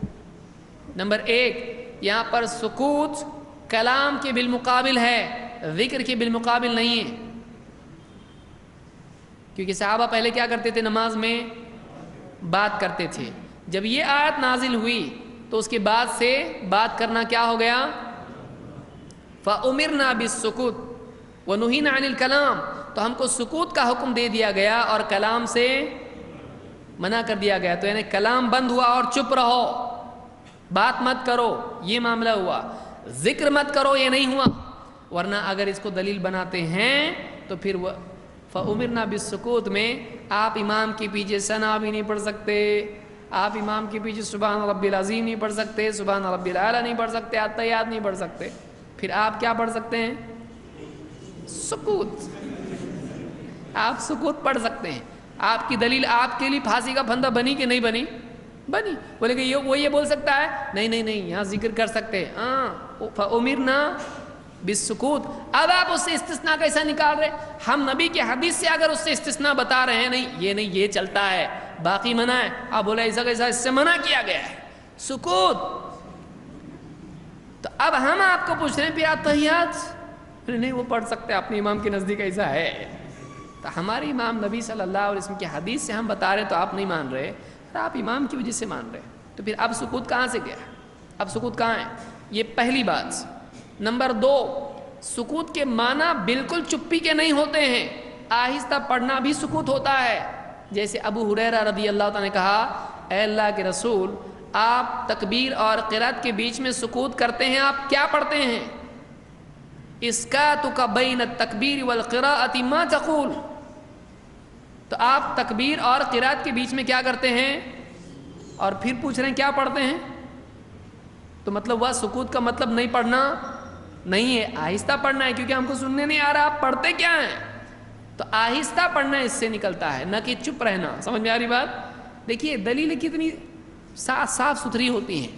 نمبر 1، یہاں پر سکوت کلام کے بالمقابل ہے، ذکر کے بالمقابل نہیں ہے. کیونکہ صحابہ پہلے کیا کرتے تھے؟ نماز میں بات کرتے تھے. جب یہ آیت نازل ہوئی تو اس کے بعد سے بات کرنا کیا ہو گیا؟ فَأُمِرْنَا بِالسُّكُوتِ وَنُهِينَا عَنِ الْكَلَامِ، تو ہم کو سکوت کا حکم دے دیا گیا اور کلام سے منع کر دیا گیا. تو یعنی کلام بند ہوا اور چپ رہو، بات مت کرو، یہ معاملہ ہوا. ذکر مت کرو، یہ نہیں ہوا. ورنہ اگر اس کو دلیل بناتے ہیں تو پھر وہ فَأُمِرْنَا بِالسُّكُوتِ میں آپ امام کے پیچھے ثنا بھی نہیں پڑھ سکتے، آپ امام کے پیچھے سبحان ربی العظیم نہیں پڑھ سکتے، سبحان ربی الاعلیٰ نہیں پڑھ سکتے، التحیات نہیں پڑھ سکتے. پھر آپ کیا پڑھ سکتے ہیں؟ سکوت. آپ سکوت پڑھ سکتے ہیں. آپ کی دلیل آپ کے لیے پھانسی کا پھندہ بنی کہ نہیں بنی؟ بنی. بولے کہ وہ یہ بول سکتا ہے نہیں نہیں نہیں یہاں ذکر کر سکتے. ہاں فَأُمِرْنَا بالسکوت. اب آپ اس سے استثناء کیسا نکال رہے؟ ہم نبی کے حدیث سے اگر اس سے استثناء بتا رہے ہیں نہیں یہ چلتا ہے، باقی منع ہے. آپ بولے ایسا کیسا؟ اس سے منع کیا گیا ہے سکوت. تو اب ہم آپ کو پوچھ رہے ہیں پھر التحیات نہیں وہ پڑھ سکتے، اپنے امام کے نزدیک ایسا ہے. تو ہمارے امام نبی صلی اللہ علیہ وسلم کی حدیث سے ہم بتا رہے ہیں تو آپ نہیں مان رہے، آپ امام کی وجہ سے مان رہے. تو پھر اب سکوت کہاں سے گیا؟ اب سکوت کہاں ہے؟ یہ پہلی بات. نمبر 2، سکوت کے معنی بالکل چپی کے نہیں ہوتے ہیں، آہستہ پڑھنا بھی سکوت ہوتا ہے. جیسے ابو ہریرہ رضی اللہ تعالیٰ نے کہا اے اللہ کے رسول آپ تکبیر اور قرات کے بیچ میں سکوت کرتے ہیں، آپ کیا پڑھتے ہیں؟ اسکاتک بین التکبیر والقراءۃ ما تقول. تو آپ تکبیر اور قرات کے بیچ میں کیا کرتے ہیں؟ اور پھر پوچھ رہے ہیں کیا پڑھتے ہیں؟ تو مطلب وہ سکوت کا مطلب نہیں پڑھنا نہیں ہے، آہستہ پڑھنا ہے، کیونکہ ہم کو سننے نہیں آ رہا آپ پڑھتے کیا ہیں. تو آہستہ پڑھنا اس سے نکلتا ہے، نہ کہ چپ رہنا. سمجھ میں آ رہی بات؟ دیکھیے دلیلیں کتنی صاف ستھری ہوتی ہیں،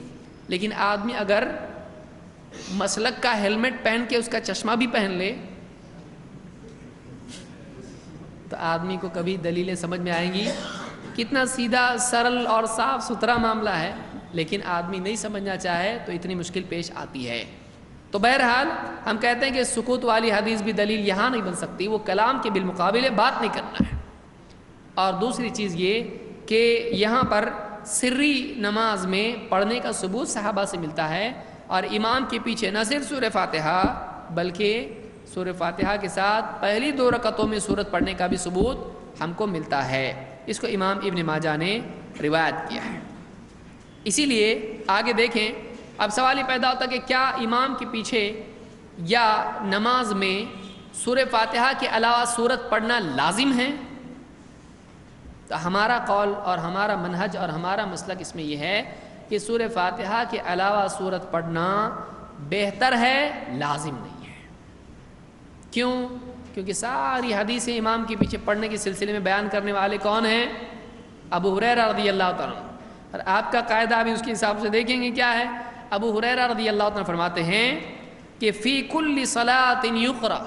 لیکن آدمی اگر مسلک کا ہیلمٹ پہن کے اس کا چشمہ بھی پہن لے تو آدمی کو کبھی دلیلیں سمجھ میں آئیں گی. کتنا سیدھا سرل اور صاف ستھرا معاملہ ہے، لیکن آدمی نہیں سمجھنا چاہے تو اتنی مشکل پیش آتی ہے. تو بہرحال ہم کہتے ہیں کہ سکوت والی حدیث بھی دلیل یہاں نہیں بن سکتی، وہ کلام کے بالمقابلے بات نہیں کرنا ہے. اور دوسری چیز یہ کہ یہاں پر سری نماز میں پڑھنے کا ثبوت صحابہ سے ملتا ہے، اور امام کے پیچھے نہ صرف سورہ فاتحہ بلکہ سورہ فاتحہ کے ساتھ پہلی 2 رکعتوں میں سورت پڑھنے کا بھی ثبوت ہم کو ملتا ہے. اس کو امام ابن ماجہ نے روایت کیا ہے. اسی لیے آگے دیکھیں، اب سوال یہ پیدا ہوتا ہے کہ کیا امام کے پیچھے یا نماز میں سورہ فاتحہ کے علاوہ سورت پڑھنا لازم ہے؟ تو ہمارا قول اور ہمارا منہج اور ہمارا مسلک اس میں یہ ہے کہ سورہ فاتحہ کے علاوہ سورت پڑھنا بہتر ہے، لازم نہیں ہے. کیوں؟ کیونکہ ساری حدیثیں امام کے پیچھے پڑھنے کے سلسلے میں بیان کرنے والے کون ہیں؟ ابو ہریرہ رضی اللہ تعالیٰ عنہ. اور آپ کا قاعدہ بھی اس کے حساب سے دیکھیں گے کیا ہے. ابو ہریرہ رضی اللہ عنہ فرماتے ہیں کہ فی کل صلاۃ یقرأ،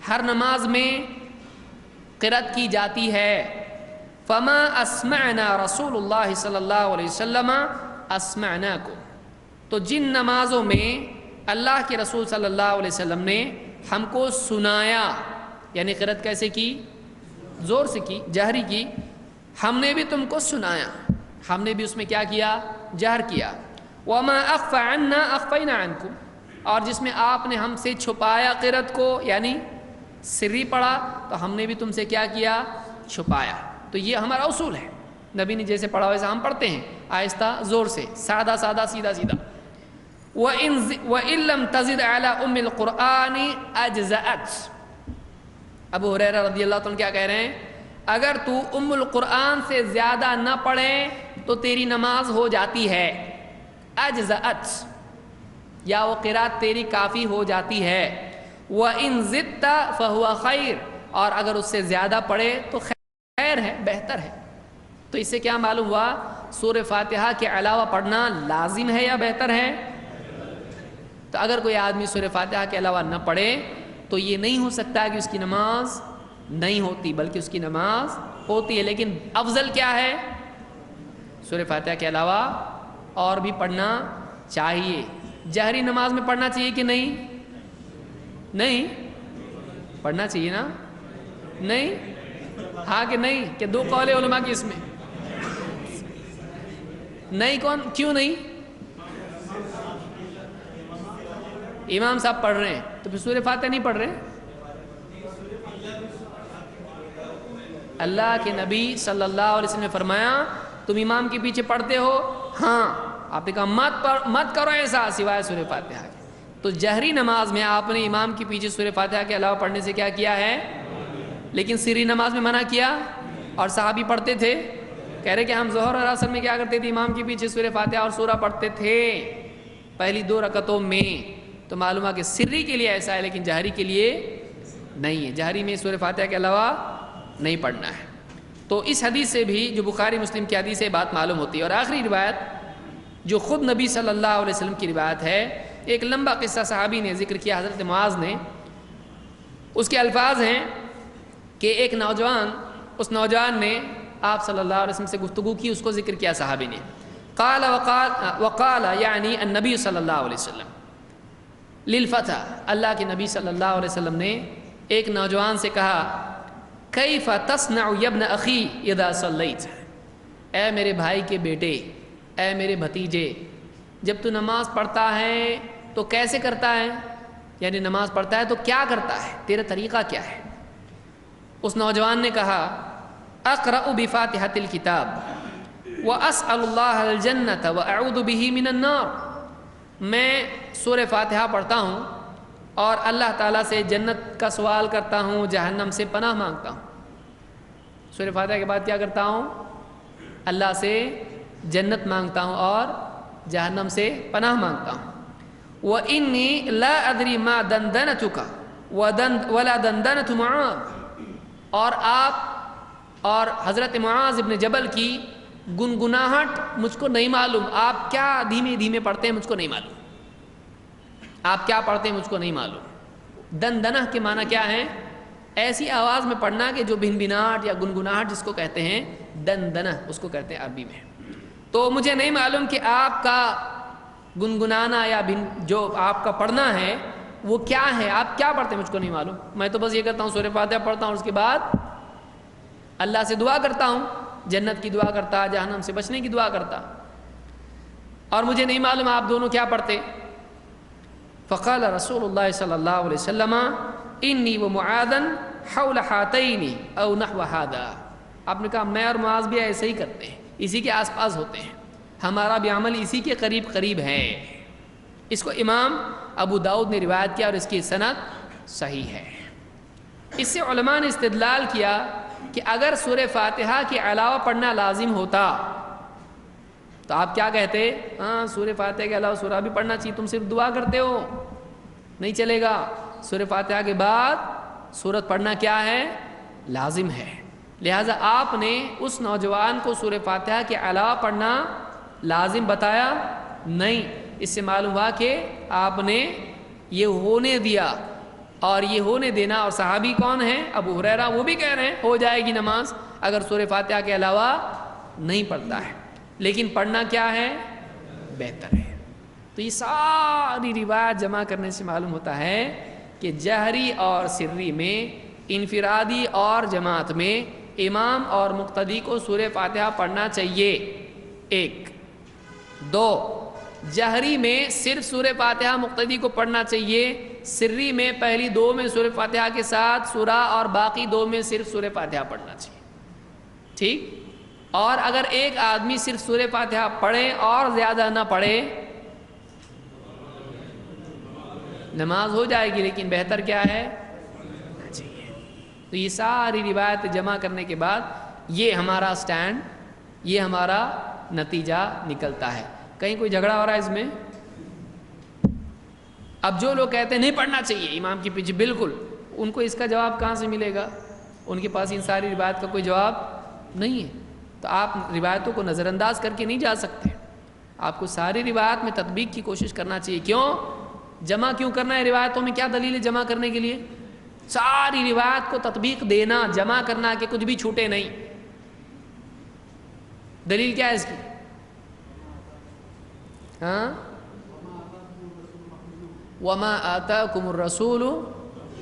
ہر نماز میں قرأت کی جاتی ہے. فما اسمعنا رسول اللہ صلی اللہ علیہ وسلم اسمعناکم، تو جن نمازوں میں اللہ کے رسول صلی اللہ علیہ وسلم نے ہم کو سنایا، یعنی قرأت کیسے کی؟ زور سے کی، جہری کی. ہم نے بھی تم کو سنایا، ہم نے بھی اس میں کیا کیا؟ جہر کیا. وما اخفى عنا اخفینا عنکم، اور جس میں آپ نے ہم سے چھپایا قرأت کو یعنی سری پڑھا تو ہم نے بھی تم سے کیا کیا؟ چھپایا. تو یہ ہمارا اصول ہے، نبی نے جیسے پڑھا ویسا ہم پڑھتے ہیں، آہستہ زور سے، سادہ سادہ سیدھا سیدھا. وَإِن لَمْ تَزِدْ عَلَىٰ أُمِّ الْقُرْآنِ أَجْزَأَتْ. ابو ہریرہ رضی اللہ عنہ کیا کہہ رہے ہیں؟ اگر تو ام القرآن سے زیادہ نہ پڑھے تو تیری نماز ہو جاتی ہے. اجزأت، یا وہ قرات تیری کافی ہو جاتی ہے. وَإِن زِدْتَ فَهُوَ خَيْرٌ، اور اگر اس سے زیادہ پڑھے تو خیر ہے، بہتر ہے. تو اس سے کیا معلوم ہوا؟ سورہ فاتحہ کے علاوہ پڑھنا لازم ہے یا بہتر ہے؟ تو اگر کوئی آدمی سورہ فاتحہ کے علاوہ نہ پڑھے تو یہ نہیں ہو سکتا کہ اس کی نماز نہیں ہوتی، بلکہ اس کی نماز ہوتی ہے. لیکن افضل کیا ہے؟ سورہ فاتحہ کے علاوہ اور بھی پڑھنا چاہیے. جہری نماز میں پڑھنا چاہیے کہ نہیں؟ نہیں پڑھنا چاہیے نا؟ نہیں؟ ہاں کہ نہیں؟ کہ 2 قول علماء کی اس میں نہیں. کیوں نہیں؟ امام صاحب پڑھ رہے ہیں تو پھر سورہ فاتحہ نہیں پڑھ رہے؟ اللہ کے نبی صلی اللہ علیہ وسلم نے فرمایا تم امام کے پیچھے پڑھتے ہو؟ ہاں. آپ نے کہا مت کرو ایسا سوائے سورہ فاتحہ کے. تو جہری نماز میں آپ نے امام کے پیچھے سورہ فاتحہ کے علاوہ پڑھنے سے کیا کیا ہے؟ لیکن سری نماز میں منع کیا. اور صحابی پڑھتے تھے، کہہ رہے کہ ہم ظہر اور عصر میں کیا کرتے تھے؟ امام کے پیچھے سورہ فاتحہ اور سورہ پڑھتے تھے پہلی 2 رکعتوں میں. تو معلوم ہے کہ سری کے لیے ایسا ہے لیکن جہری کے لیے نہیں ہے. جہری میں سورہ فاتحہ کے علاوہ نہیں پڑھنا ہے. تو اس حدیث سے بھی جو بخاری مسلم کی حدیث ہے بات معلوم ہوتی ہے. اور آخری روایت جو خود نبی صلی اللہ علیہ وسلم کی روایت ہے، ایک لمبا قصہ صحابی نے ذکر کیا حضرت معاذ نے. اس کے الفاظ ہیں کہ ایک نوجوان، اس نوجوان نے آپ صلی اللہ علیہ وسلم سے گفتگو کی، اس کو ذکر کیا صحابی نے. قال وقال یعنی النبی صلی اللہ علیہ وسلم للفتى، اللہ کے نبی صلی اللہ علیہ وسلم نے ایک نوجوان سے کہا کیف تصنع یا ابن اخی اذا صلیت، اے میرے بھائی کے بیٹے، اے میرے بھتیجے، جب تو نماز پڑھتا ہے تو کیسے کرتا ہے؟ یعنی نماز پڑھتا ہے تو کیا کرتا ہے، تیرا طریقہ کیا ہے؟ اس نوجوان نے کہا اقرأ بفاتحة الکتاب واسأل اللہ الجنة واعوذ به من النار، میں سورہ فاتحہ پڑھتا ہوں اور اللہ تعالیٰ سے جنت کا سوال کرتا ہوں، جہنم سے پناہ مانگتا ہوں. سورہ فاتحہ کے بعد کیا کرتا ہوں؟ اللہ سے جنت مانگتا ہوں اور جہنم سے پناہ مانگتا ہوں. وَإِنِّي لَا أَدْرِي مَا دَنْدَنَتُكَ وَلَا دَنْدَنَتُ مُعَاذ، اور آپ اور حضرت معاذ ابن جبل کی گنگناہٹ مجھ کو نہیں معلوم. آپ کیا دھیمے دھیمے پڑھتے ہیں مجھ کو نہیں معلوم، آپ کیا پڑھتے ہیں مجھ کو نہیں معلوم. دندنہ کے معنی کیا ہے؟ ایسی آواز میں پڑھنا کہ جو بھنبھناہٹ یا گنگناہٹ جس کو کہتے ہیں دندنہ، اس کو کہتے ہیں عربی میں. تو مجھے نہیں معلوم کہ آپ کا گنگنانا یا جو آپ کا پڑھنا ہے وہ کیا ہے، آپ کیا پڑھتے ہیں مجھ کو نہیں معلوم. میں تو بس یہ کرتا ہوں سورہ فاتحہ پڑھتا ہوں، اس کے بعد اللہ سے دعا کرتا ہوں، جنت کی دعا کرتا، جہنم سے بچنے کی دعا کرتا، اور مجھے نہیں معلوم آپ دونوں کیا پڑھتے. فقال رسول اللہ صلی اللہ علیہ وسلم انی ومعاذ حول ہاتین او نحو ہذا، آپ نے کہا میں اور معاذ بھی ایسے ہی کرتے ہیں، اسی کے آس پاس ہوتے ہیں، ہمارا بھی عمل اسی کے قریب قریب ہے. اس کو امام ابو داؤد نے روایت کیا اور اس کی سند صحیح ہے. اس سے علماء نے استدلال کیا کہ اگر سورہ فاتحہ کے علاوہ پڑھنا لازم ہوتا تو آپ کیا کہتے؟ ہاں سورہ فاتحہ کے علاوہ سورہ بھی پڑھنا چاہیے، تم صرف دعا کرتے ہو، نہیں چلے گا. سورہ فاتحہ کے بعد سورت پڑھنا کیا ہے؟ لازم ہے. لہٰذا آپ نے اس نوجوان کو سورہ فاتحہ کے علاوہ پڑھنا لازم بتایا نہیں. اس سے معلوم ہوا کہ آپ نے یہ ہونے دیا، اور یہ ہونے دینا. اور صحابی کون ہیں؟ ابو ہریرہ، وہ بھی کہہ رہے ہیں ہو جائے گی نماز اگر سورہ فاتحہ کے علاوہ نہیں پڑھتا ہے، لیکن پڑھنا کیا ہے؟ بہتر ہے. تو یہ ساری روایت جمع کرنے سے معلوم ہوتا ہے کہ جہری اور سری میں، انفرادی اور جماعت میں، امام اور مقتدی کو سورہ فاتحہ پڑھنا چاہیے. 1 2 جہری میں صرف سورہ فاتحہ مقتدی کو پڑھنا چاہیے، سری میں پہلی 2 میں سورہ فاتحہ کے ساتھ سورہ اور باقی 2 میں صرف سورہ فاتحہ پڑھنا چاہیے. ٹھیک. اور اگر ایک آدمی صرف سورہ فاتحہ پڑھے اور زیادہ نہ پڑھے، نماز ہو جائے گی لیکن بہتر کیا ہے؟ تو یہ ساری روایت جمع کرنے کے بعد یہ ہمارا سٹینڈ، یہ ہمارا نتیجہ نکلتا ہے. کہیں کوئی جھگڑا ہو رہا ہے اس میں؟ اب جو لوگ کہتے ہیں نہیں پڑھنا چاہیے امام کے پیچھے، بالکل، ان کو اس کا جواب کہاں سے ملے گا؟ ان کے پاس ان ساری روایت کا کوئی جواب نہیں ہے. تو آپ روایتوں کو نظر انداز کر کے نہیں جا سکتے، آپ کو ساری روایت میں تطبیق کی کوشش کرنا چاہیے. کیوں جمع کیوں کرنا ہے روایتوں میں؟ کیا دلیل ہے جمع کرنے کے لیے؟ ساری روایت کو تطبیق دینا، جمع کرنا کہ کچھ بھی چھوٹے نہیں. دلیل کیا ہے اس کی؟ ہاں وما آتاکم الرسول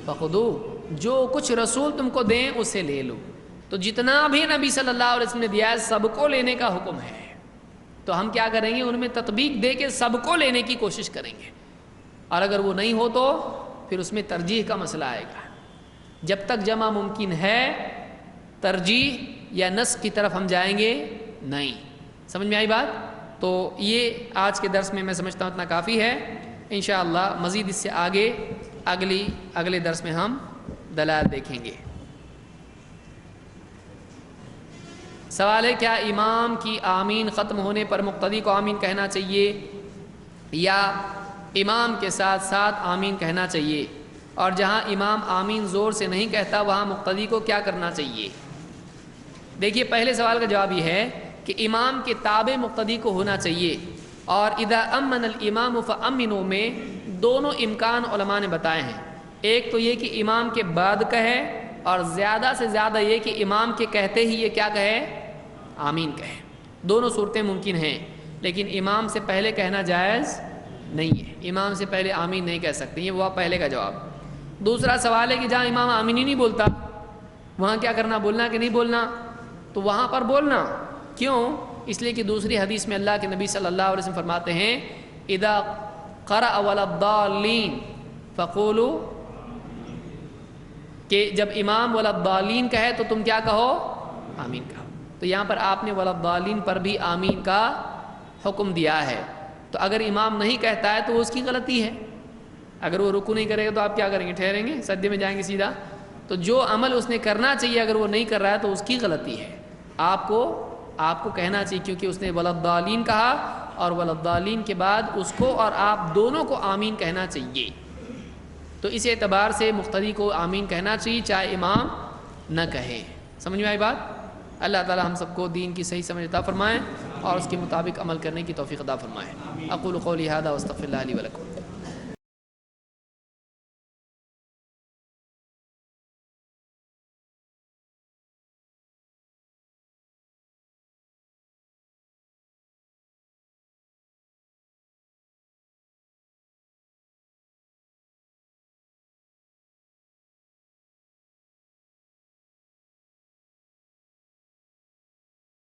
فخذوہ، جو کچھ رسول تم کو دیں اسے لے لو. تو جتنا بھی نبی صلی اللہ علیہ وسلم نے دیا ہے سب کو لینے کا حکم ہے. تو ہم کیا کریں گے؟ ان میں تطبیق دے کے سب کو لینے کی کوشش کریں گے. اور اگر وہ نہیں ہو تو پھر اس میں ترجیح کا مسئلہ آئے گا. جب تک جمع ممکن ہے ترجیح یا نسخ کی طرف ہم جائیں گے نہیں. سمجھ میں آئی بات؟ تو یہ آج کے درس میں میں سمجھتا ہوں اتنا کافی ہے. انشاءاللہ مزید اس سے آگے اگلے درس میں ہم دلائل دیکھیں گے. سوال ہے کیا امام کی آمین ختم ہونے پر مقتدی کو آمین کہنا چاہیے یا امام کے ساتھ ساتھ آمین کہنا چاہیے؟ اور جہاں امام آمین زور سے نہیں کہتا وہاں مقتدی کو کیا کرنا چاہیے؟ دیکھیے پہلے سوال کا جواب یہ ہے کہ امام کے تابع مقتدی کو ہونا چاہیے. اور اذا امن الامام فامنوا میں دونوں امکان علماء نے بتائے ہیں. ایک تو یہ کہ امام کے بعد کہے اور زیادہ سے زیادہ یہ کہ امام کے کہتے ہی یہ کیا کہے؟ آمین کہے. دونوں صورتیں ممکن ہیں لیکن امام سے پہلے کہنا جائز نہیں ہے. امام سے پہلے آمین نہیں کہہ سکتے. یہ وہ پہلے کا جواب. دوسرا سوال ہے کہ جہاں امام آمین ہی نہیں بولتا وہاں کیا کرنا؟ بولنا کہ نہیں بولنا؟ تو وہاں پر بولنا. کیوں؟ اس لیے کہ دوسری حدیث میں اللہ کے نبی صلی اللہ علیہ وسلم فرماتے ہیں اذا قرأ ولا الضالین فقولوا، کہ جب امام ولا الضالین کہے تو تم کیا کہو؟ آمین کہو. تو یہاں پر آپ نے ولا الضالین پر بھی آمین کا حکم دیا ہے. تو اگر امام نہیں کہتا ہے تو وہ اس کی غلطی ہے. اگر وہ رکوع نہیں کرے گا تو آپ کیا کریں گے؟ ٹھہریں گے، سجدے میں جائیں گے سیدھا. تو جو عمل اس نے کرنا چاہیے اگر وہ نہیں کر رہا ہے تو اس کی غلطی ہے. آپ کو کہنا چاہیے کیونکہ اس نے ولا الضالین کہا اور ولا الضالین کے بعد اس کو اور آپ دونوں کو آمین کہنا چاہیے. تو اس اعتبار سے مقتدی کو آمین کہنا چاہیے چاہے امام نہ کہے. سمجھ میں آئی بات؟ اللہ تعالی ہم سب کو دین کی صحیح سمجھ عطا فرمائے اور اس کے مطابق عمل کرنے کی توفیق عطا فرمائے. اقول قولی ھذا واستغفر اللہ لی ولکم.